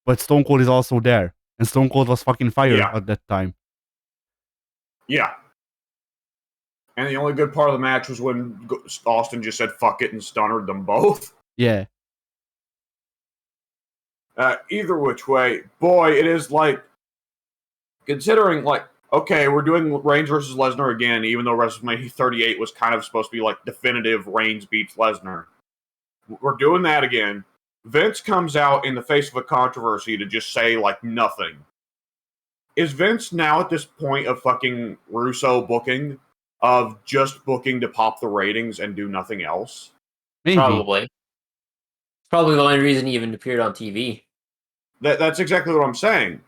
but Stone Cold is also there, and Stone Cold was fucking fire at that time. Yeah. And the only good part of the match was when Austin just said fuck it and stunnered them both. Yeah. Either which way, boy, it is like, considering, like, okay, we're doing Reigns versus Lesnar again, even though WrestleMania 38 was kind of supposed to be like definitive Reigns beats Lesnar. We're doing that again. Vince comes out in the face of a controversy to just say, like, nothing. Is Vince now at this point of fucking Russo booking, of just booking to pop the ratings and do nothing else? Maybe. Probably. It's probably the only reason he even appeared on TV. That's exactly what I'm saying.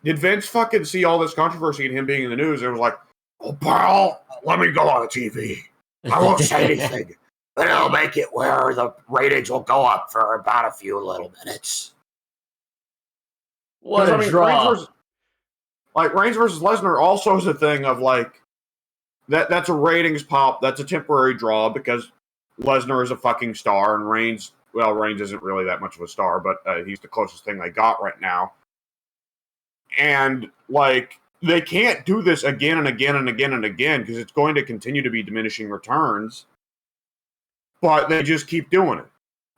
Did Vince fucking see all this controversy and him being in the news? It was like, oh, pal, let me go on the TV. I won't say anything. But it'll make it where the ratings will go up for about a few little minutes. What a draw. Reigns versus Lesnar also is a thing of, like, that's a ratings pop. That's a temporary draw because Lesnar is a fucking star and Reigns well, Reigns isn't really that much of a star, but he's the closest thing they got right now. And, like, they can't do this again and again and again and again because it's going to continue to be diminishing returns. But they just keep doing it,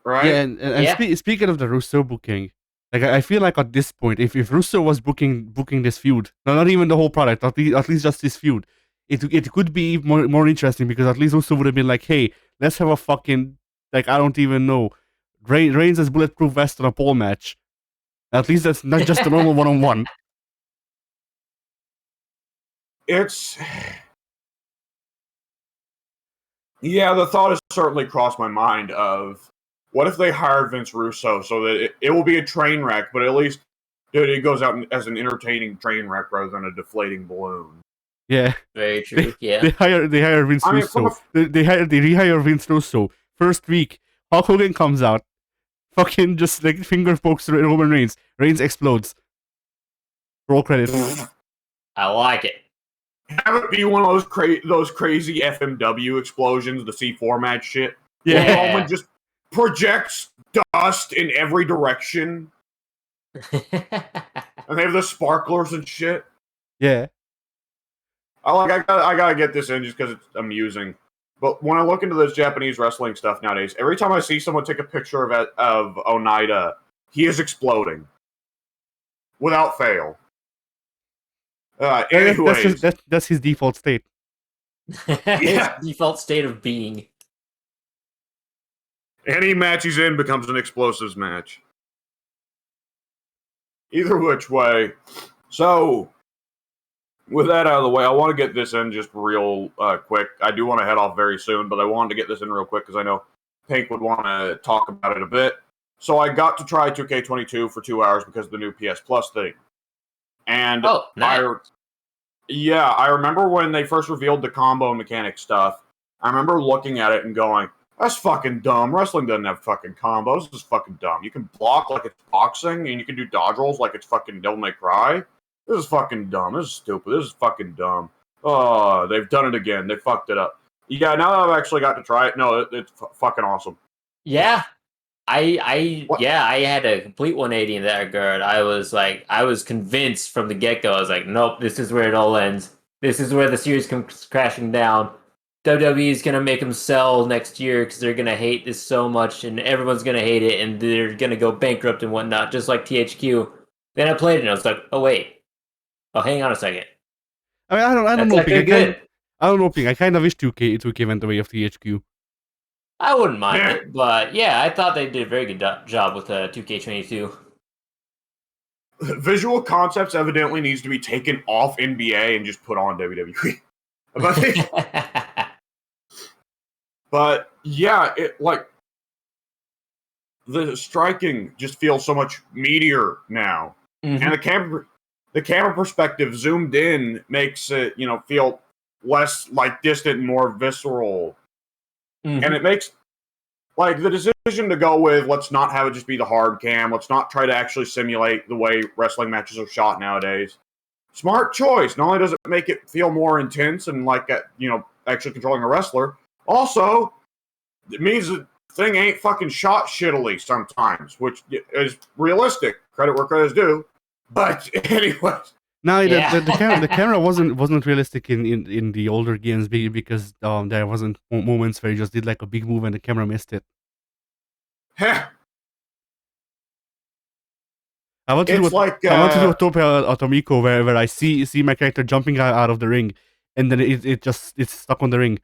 right? Yeah, and speaking of the Russo booking, like I feel like at this point, if Russo was booking this feud, not even the whole product, at least just this feud, it could be more interesting because at least Russo would have been like, hey, let's have a fucking, like, I don't even know, Reigns as bulletproof vest on a pole match. At least that's not just a normal one-on-one. It's... Yeah, the thought has certainly crossed my mind of, what if they hire Vince Russo so that it will be a train wreck, but at least it goes out as an entertaining train wreck rather than a deflating balloon. Yeah. Very true, yeah. They hire Vince Russo. They rehire Vince Russo. First week, Hulk Hogan comes out, fucking just like finger pokes Roman Reigns. Reigns explodes. Roll credits. I like it. Have it be one of those crazy FMW explosions, the C4 match shit. Yeah. Where Roman just projects dust in every direction. And they have the sparklers and shit. Yeah. I gotta get this in just because it's amusing. But when I look into this Japanese wrestling stuff nowadays, every time I see someone take a picture of Oneida, he is exploding. Without fail. Anyways. That's his default state. His default state of being. Any match he's in becomes an explosives match. Either which way. So, with that out of the way, I want to get this in just real quick. I do want to head off very soon, but I wanted to get this in real quick because I know Pink would want to talk about it a bit. So I got to try 2K22 for 2 hours because of the new PS Plus thing. And nice. I remember when they first revealed the combo mechanic stuff, I remember looking at it and going, that's fucking dumb. Wrestling doesn't have fucking combos. This is fucking dumb. You can block like it's boxing, and you can do dodge rolls like it's fucking Devil May Cry. This is fucking dumb. This is stupid. This is fucking dumb. Oh, they've done it again. They fucked it up. Yeah, now that I've actually got to try it, no, it's fucking awesome. Yeah. I had a complete 180 in that regard. I was convinced from the get-go. I was like, nope, this is where it all ends. This is where the series comes crashing down. WWE is going to make them sell next year because they're going to hate this so much, and everyone's going to hate it, and they're going to go bankrupt and whatnot, just like THQ. Then I played it, and I was like, oh, wait. Oh, hang on a second. I mean, I don't know. I don't know. I kind of wish 2K went the way of THQ. I wouldn't mind it, but yeah, I thought they did a very good job with 2K22. Visual concepts evidently needs to be taken off NBA and just put on WWE. But yeah, it like the striking just feels so much meatier now, and the camera perspective zoomed in makes it feel less like distant and more visceral, and it makes like the decision to go with let's not have it just be the hard cam, let's not try to actually simulate the way wrestling matches are shot nowadays. Smart choice. Not only does it make it feel more intense and like actually controlling a wrestler, also it means the thing ain't fucking shot shittily sometimes, which is realistic. Credit where credit's due. But anyways. No, the camera wasn't realistic in the older games because there wasn't moments where you just did like a big move and the camera missed it. I want to do a Tope Atomico where I see my character jumping out of the ring, and then it's stuck on the ring.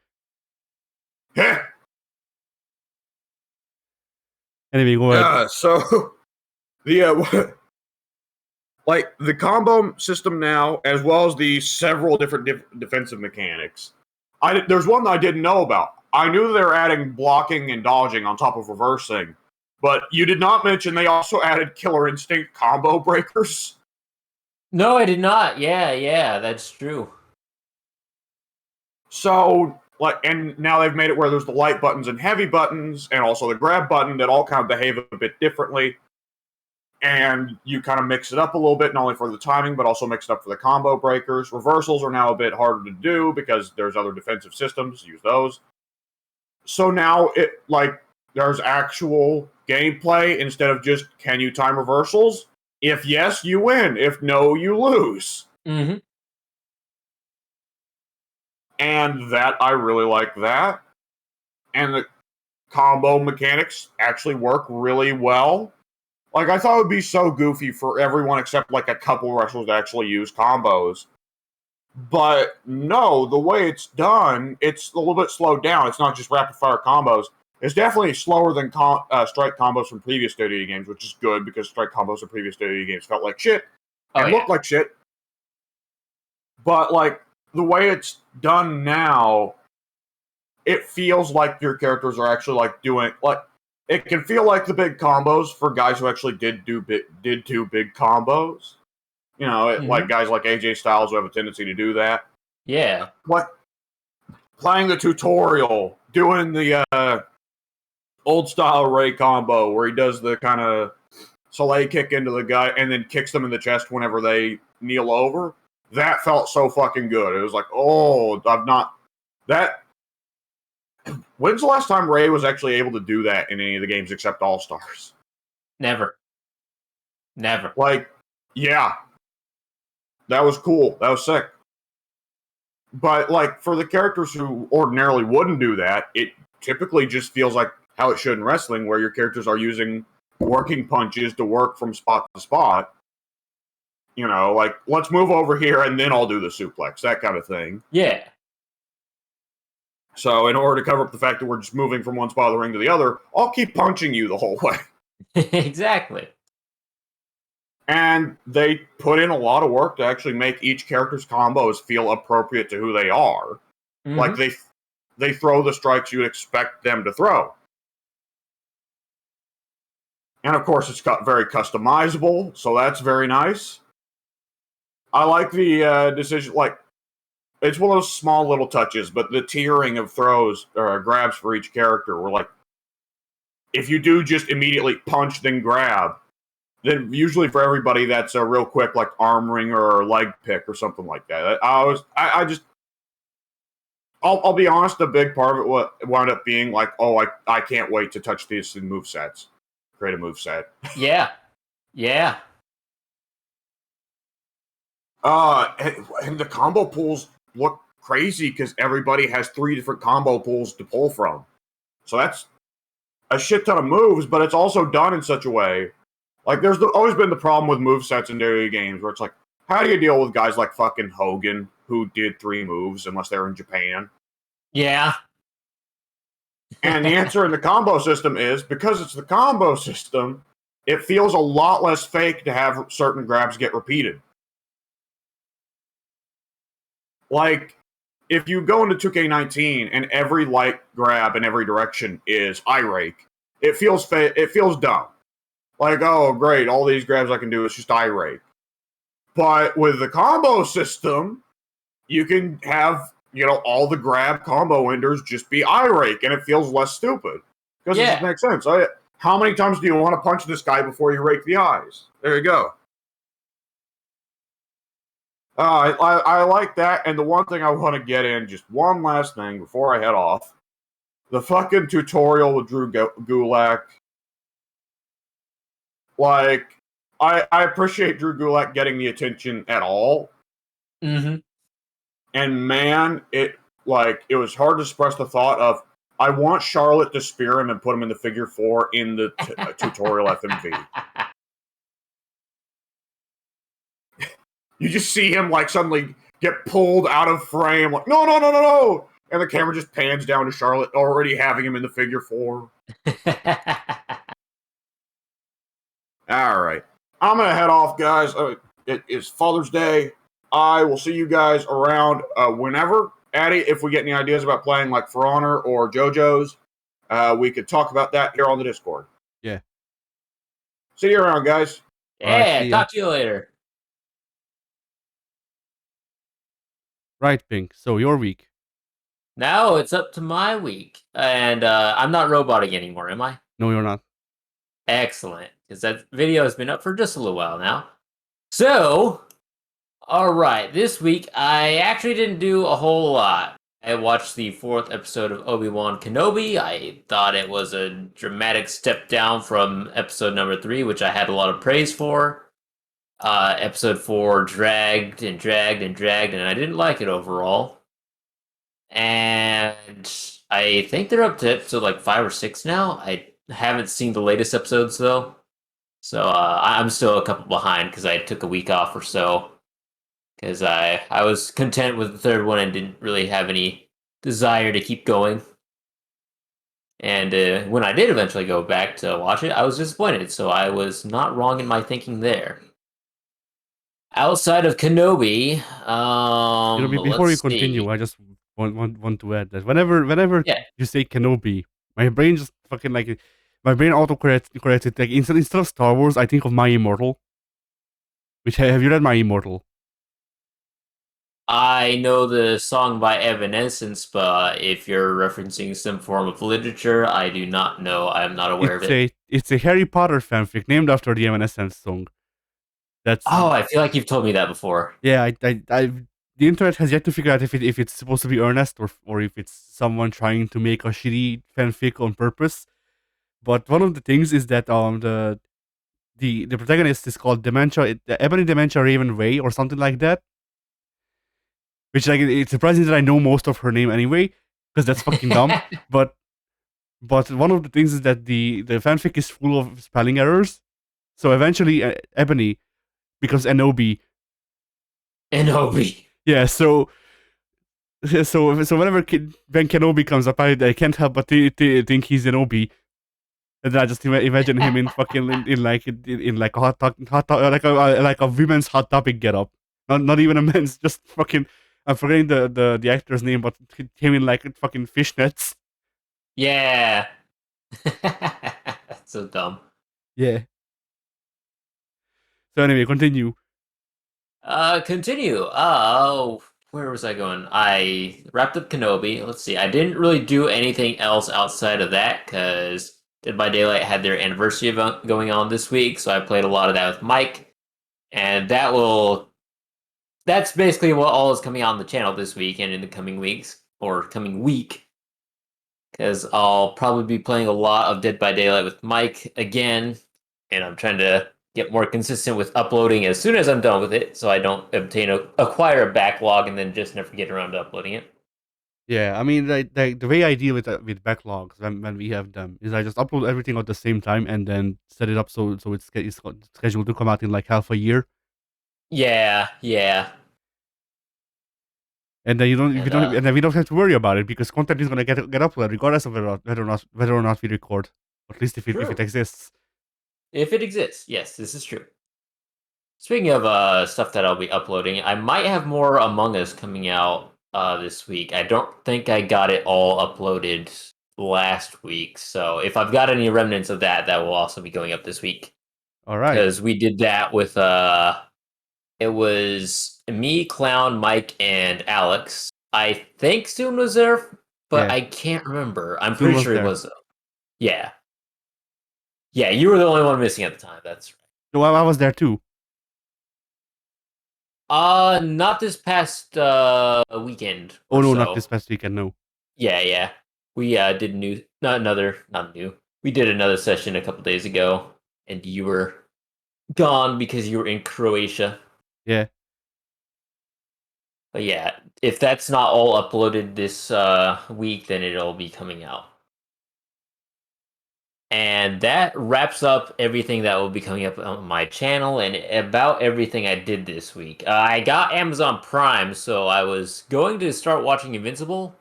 Anyway, go ahead. So like the combo system now, as well as the several different defensive mechanics. There's one that I didn't know about. I knew they were adding blocking and dodging on top of reversing. But you did not mention they also added Killer Instinct combo breakers. No, I did not. Yeah, that's true. So, and now they've made it where there's the light buttons and heavy buttons, and also the grab button that all kind of behave a bit differently. And you kind of mix it up a little bit, not only for the timing, but also mix it up for the combo breakers. Reversals are now a bit harder to do because there's other defensive systems. Use those. So now there's actual gameplay instead of just can you time reversals? If yes, you win. If no, you lose. Mm-hmm. And that I really like that. And the combo mechanics actually work really well. Like, I thought it would be so goofy for everyone except like a couple wrestlers to actually use combos. But no, the way it's done, it's a little bit slowed down. It's not just rapid fire combos. It's definitely slower than strike combos from previous WWE games, which is good because strike combos from previous WWE games felt like shit and looked like shit. But like the way it's done now, it feels like your characters are actually like doing like it can feel like the big combos for guys who actually did do big combos. You know, like guys like AJ Styles who have a tendency to do that. Yeah. What playing the tutorial, doing the old style Ray combo where he does the kind of Soleil kick into the guy and then kicks them in the chest whenever they kneel over. That felt so fucking good. It was like, oh, I've not that. When's the last time Ray was actually able to do that in any of the games except All Stars? Never. Like, yeah. That was cool. That was sick. But, like, for the characters who ordinarily wouldn't do that, it typically just feels like how it should in wrestling, where your characters are using working punches to work from spot to spot. You know, like, let's move over here and then I'll do the suplex, that kind of thing. Yeah. So, in order to cover up the fact that we're just moving from one spot of the ring to the other, I'll keep punching you the whole way. Exactly. And they put in a lot of work to actually make each character's combos feel appropriate to who they are. Mm-hmm. Like they throw the strikes you'd expect them to throw. And of course, it's very customizable, so that's very nice. I like the decision, like, it's one of those small little touches, but the tiering of throws or grabs for each character were like, if you do just immediately punch, then grab, then usually for everybody that's a real quick like arm wring or leg pick or something like that. I'll be honest, a big part of it wound up being like, oh, I can't wait to touch these in movesets. Create a moveset. Yeah. Yeah. And the combo pools look crazy because everybody has 3 different combo pools to pull from. So that's a shit ton of moves, but it's also done in such a way. Like, there's always been the problem with movesets in WWE games where it's like, how do you deal with guys like fucking Hogan who did 3 moves unless they're in Japan? Yeah. And the answer in the combo system is, because it's the combo system, it feels a lot less fake to have certain grabs get repeated. Like, if you go into 2K19 and every light grab in every direction is eye rake, it feels dumb. Like, oh, great, all these grabs I can do is just eye rake. But with the combo system, you can have, you know, all the grab combo enders just be eye rake, and it feels less stupid. Because it just makes sense. How many times do you want to punch this guy before you rake the eyes? There you go. I like that, and the one thing I want to get in, just one last thing before I head off. The fucking tutorial with Drew Gulak. Like, I appreciate Drew Gulak getting the attention at all. Mm-hmm. And man, it was hard to express the thought of, I want Charlotte to spear him and put him in the figure 4 in the tutorial FMV. You just see him like suddenly get pulled out of frame, like, no. And the camera just pans down to Charlotte, already having him in the figure 4. All right. I'm going to head off, guys. It is Father's Day. I will see you guys around whenever. Addy, if we get any ideas about playing like For Honor or JoJo's, we could talk about that here on the Discord. Yeah. See you around, guys. Yeah, Right, talk to you later. Right, Pink. So your week. Now it's up to my week. And I'm not roboting anymore, am I? No, you're not. Excellent. Because that video has been up for just a little while now. So, alright, this week I actually didn't do a whole lot. I watched the fourth episode of Obi-Wan Kenobi. I thought it was a dramatic step down from episode number 3, which I had a lot of praise for. Episode 4 dragged and dragged and dragged, and I didn't like it overall. And I think they're up to episode like 5 or 6 now. I haven't seen the latest episodes though. So I'm still a couple behind because I took a week off or so. Because I was content with the third one and didn't really have any desire to keep going. And when I did eventually go back to watch it, I was disappointed. So I was not wrong in my thinking there. Outside of Kenobi, Before we let's continue, see. I just want to add that whenever Yeah, you say Kenobi, my brain just fucking like my brain corrects it. Like instead of Star Wars, I think of My Immortal. Which have you read My Immortal? I know the song by Evanescence, but if you're referencing some form of literature, I do not know. I am not aware of it. It's a Harry Potter fanfic named after the Evanescence song. That's Oh, I feel like you've told me that before. yeah. The internet has yet to figure out if it's supposed to be earnest or if it's someone trying to make a shitty fanfic on purpose. But one of the things is that the protagonist is called Ebony Dementia Raven Ray or something like that. Which like it's surprising that I know most of her name anyway, because that's fucking dumb. But one of the things is that the fanfic is full of spelling errors. So eventually, Ebony becomes Enobi. Enobi. Yeah. So whenever Ben Kenobi comes up, I can't help but think he's Enobi. And then I just imagine him in fucking in like a like a women's hot topic get up. Not even a men's, just fucking. I'm forgetting the actor's name, but him in like fucking fishnets. Yeah. That's so dumb. Yeah. So anyway, continue. Continue. Oh, where was I going? I wrapped up Kenobi. Let's see. I didn't really do anything else outside of that because Dead by Daylight had their anniversary event going on this week, so I played a lot of that with Mike, and that's basically what all is coming out on the channel this week and in the coming weeks or coming week. Because I'll probably be playing a lot of Dead by Daylight with Mike again, and I'm trying to get more consistent with uploading as soon as I'm done with it, so I don't acquire a backlog and then just never get around to uploading it. Yeah, I mean, the way I deal with backlogs when we have them is I just upload everything at the same time and then set it up so it's scheduled to come out in like half a year, Yeah. and then And and then we don't have to worry about it because content is gonna get uploaded regardless of whether or not we record, at least if true. it exists. If it exists, yes, this is true. Speaking of stuff that I'll be uploading, I might have more Among Us coming out this week. I don't think I got it all uploaded last week, so if I've got any remnants of that, that will also be going up this week. All right. Because we did that with it was me, Clown, Mike, and Alex. I think Soon was there, but Yeah. I can't remember. I'm Soon pretty was sure he there. was though. Yeah. Yeah, you were the only one missing at the time, that's right. No, I was there too. Not this past weekend. Oh no, so. not this past weekend. No. Yeah. We did not new. We did another session a couple days ago, and you were gone because you were in Croatia. Yeah. But yeah, if that's not all uploaded this week, then it'll be coming out. And that wraps up everything that will be coming up on my channel and about everything I did this week. I got Amazon Prime, so I was going to start watching Invincible,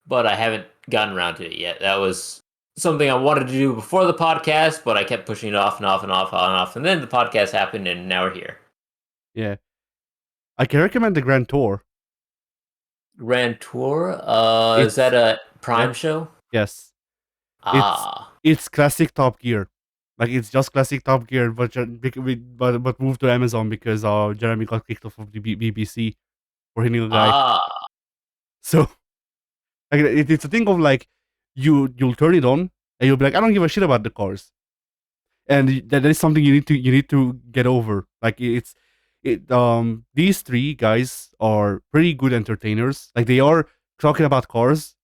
but I haven't gotten around to it yet. That was something I wanted to do before the podcast, but I kept pushing it off and off and off and off, and then the podcast happened, and now we're here. Yeah. I can recommend the Grand Tour. Grand Tour? Is that a Prime show? Yes. Ah. It's classic Top Gear. Like it's just classic Top Gear, but moved to Amazon because Jeremy got kicked off of the BBC for hitting a guy. Ah. So like it's a thing of like you'll turn it on and you'll be like, I don't give a shit about the cars, and that is something you need to get over. Like these three guys are pretty good entertainers. Like they are talking about cars,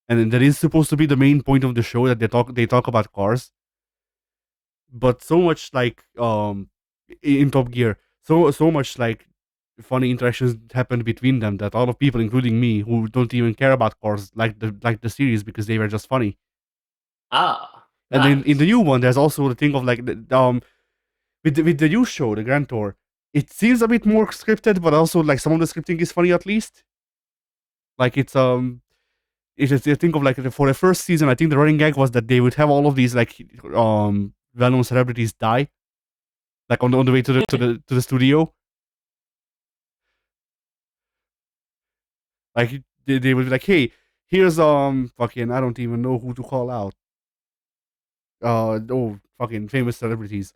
and that is supposed to be the main point of the show, that they talk about cars. But so much like in Top Gear, so much like funny interactions happened between them that a lot of people, including me, who don't even care about cars, like the series because they were just funny. Ah, And then in the nice. new one, there's also the thing of like with the new show, the Grand Tour, it seems a bit more scripted, but also like some of the scripting is funny at least. Like it's I think of like for the first season, I think the running gag was that they would have all of these like well-known celebrities die, like on the way to the studio. Like they would be like, hey, here's fucking I don't even know who to call out. Oh fucking famous celebrities.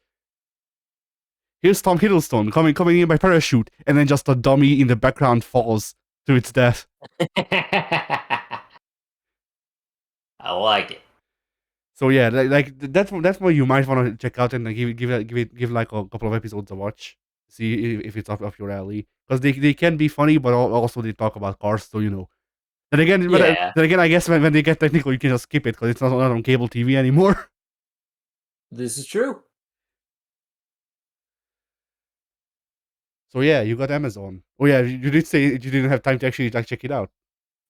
Here's Tom Hiddleston coming in by parachute, and then just a dummy in the background falls to its death. I like it. So yeah, that's what you might want to check out and like, give like a couple of episodes a watch. See if it's up your alley, because they can be funny, but also they talk about cars, so you know. Yeah, Then again, I guess when they get technical, you can just skip it because it's not on cable TV anymore. this is true. So yeah, you got Amazon. Oh yeah, you did say you didn't have time to actually like check it out.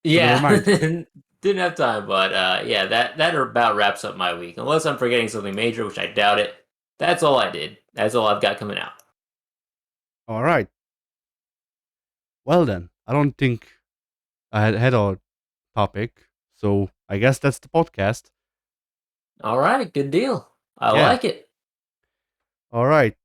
So never Yeah, mind. didn't have time, but yeah, that about wraps up my week. Unless I'm forgetting something major, which I doubt it. That's all I did. That's all I've got coming out. All right. Well then, I don't think I had a topic, so I guess that's the podcast. All right, good deal. I Yeah. like it. All right.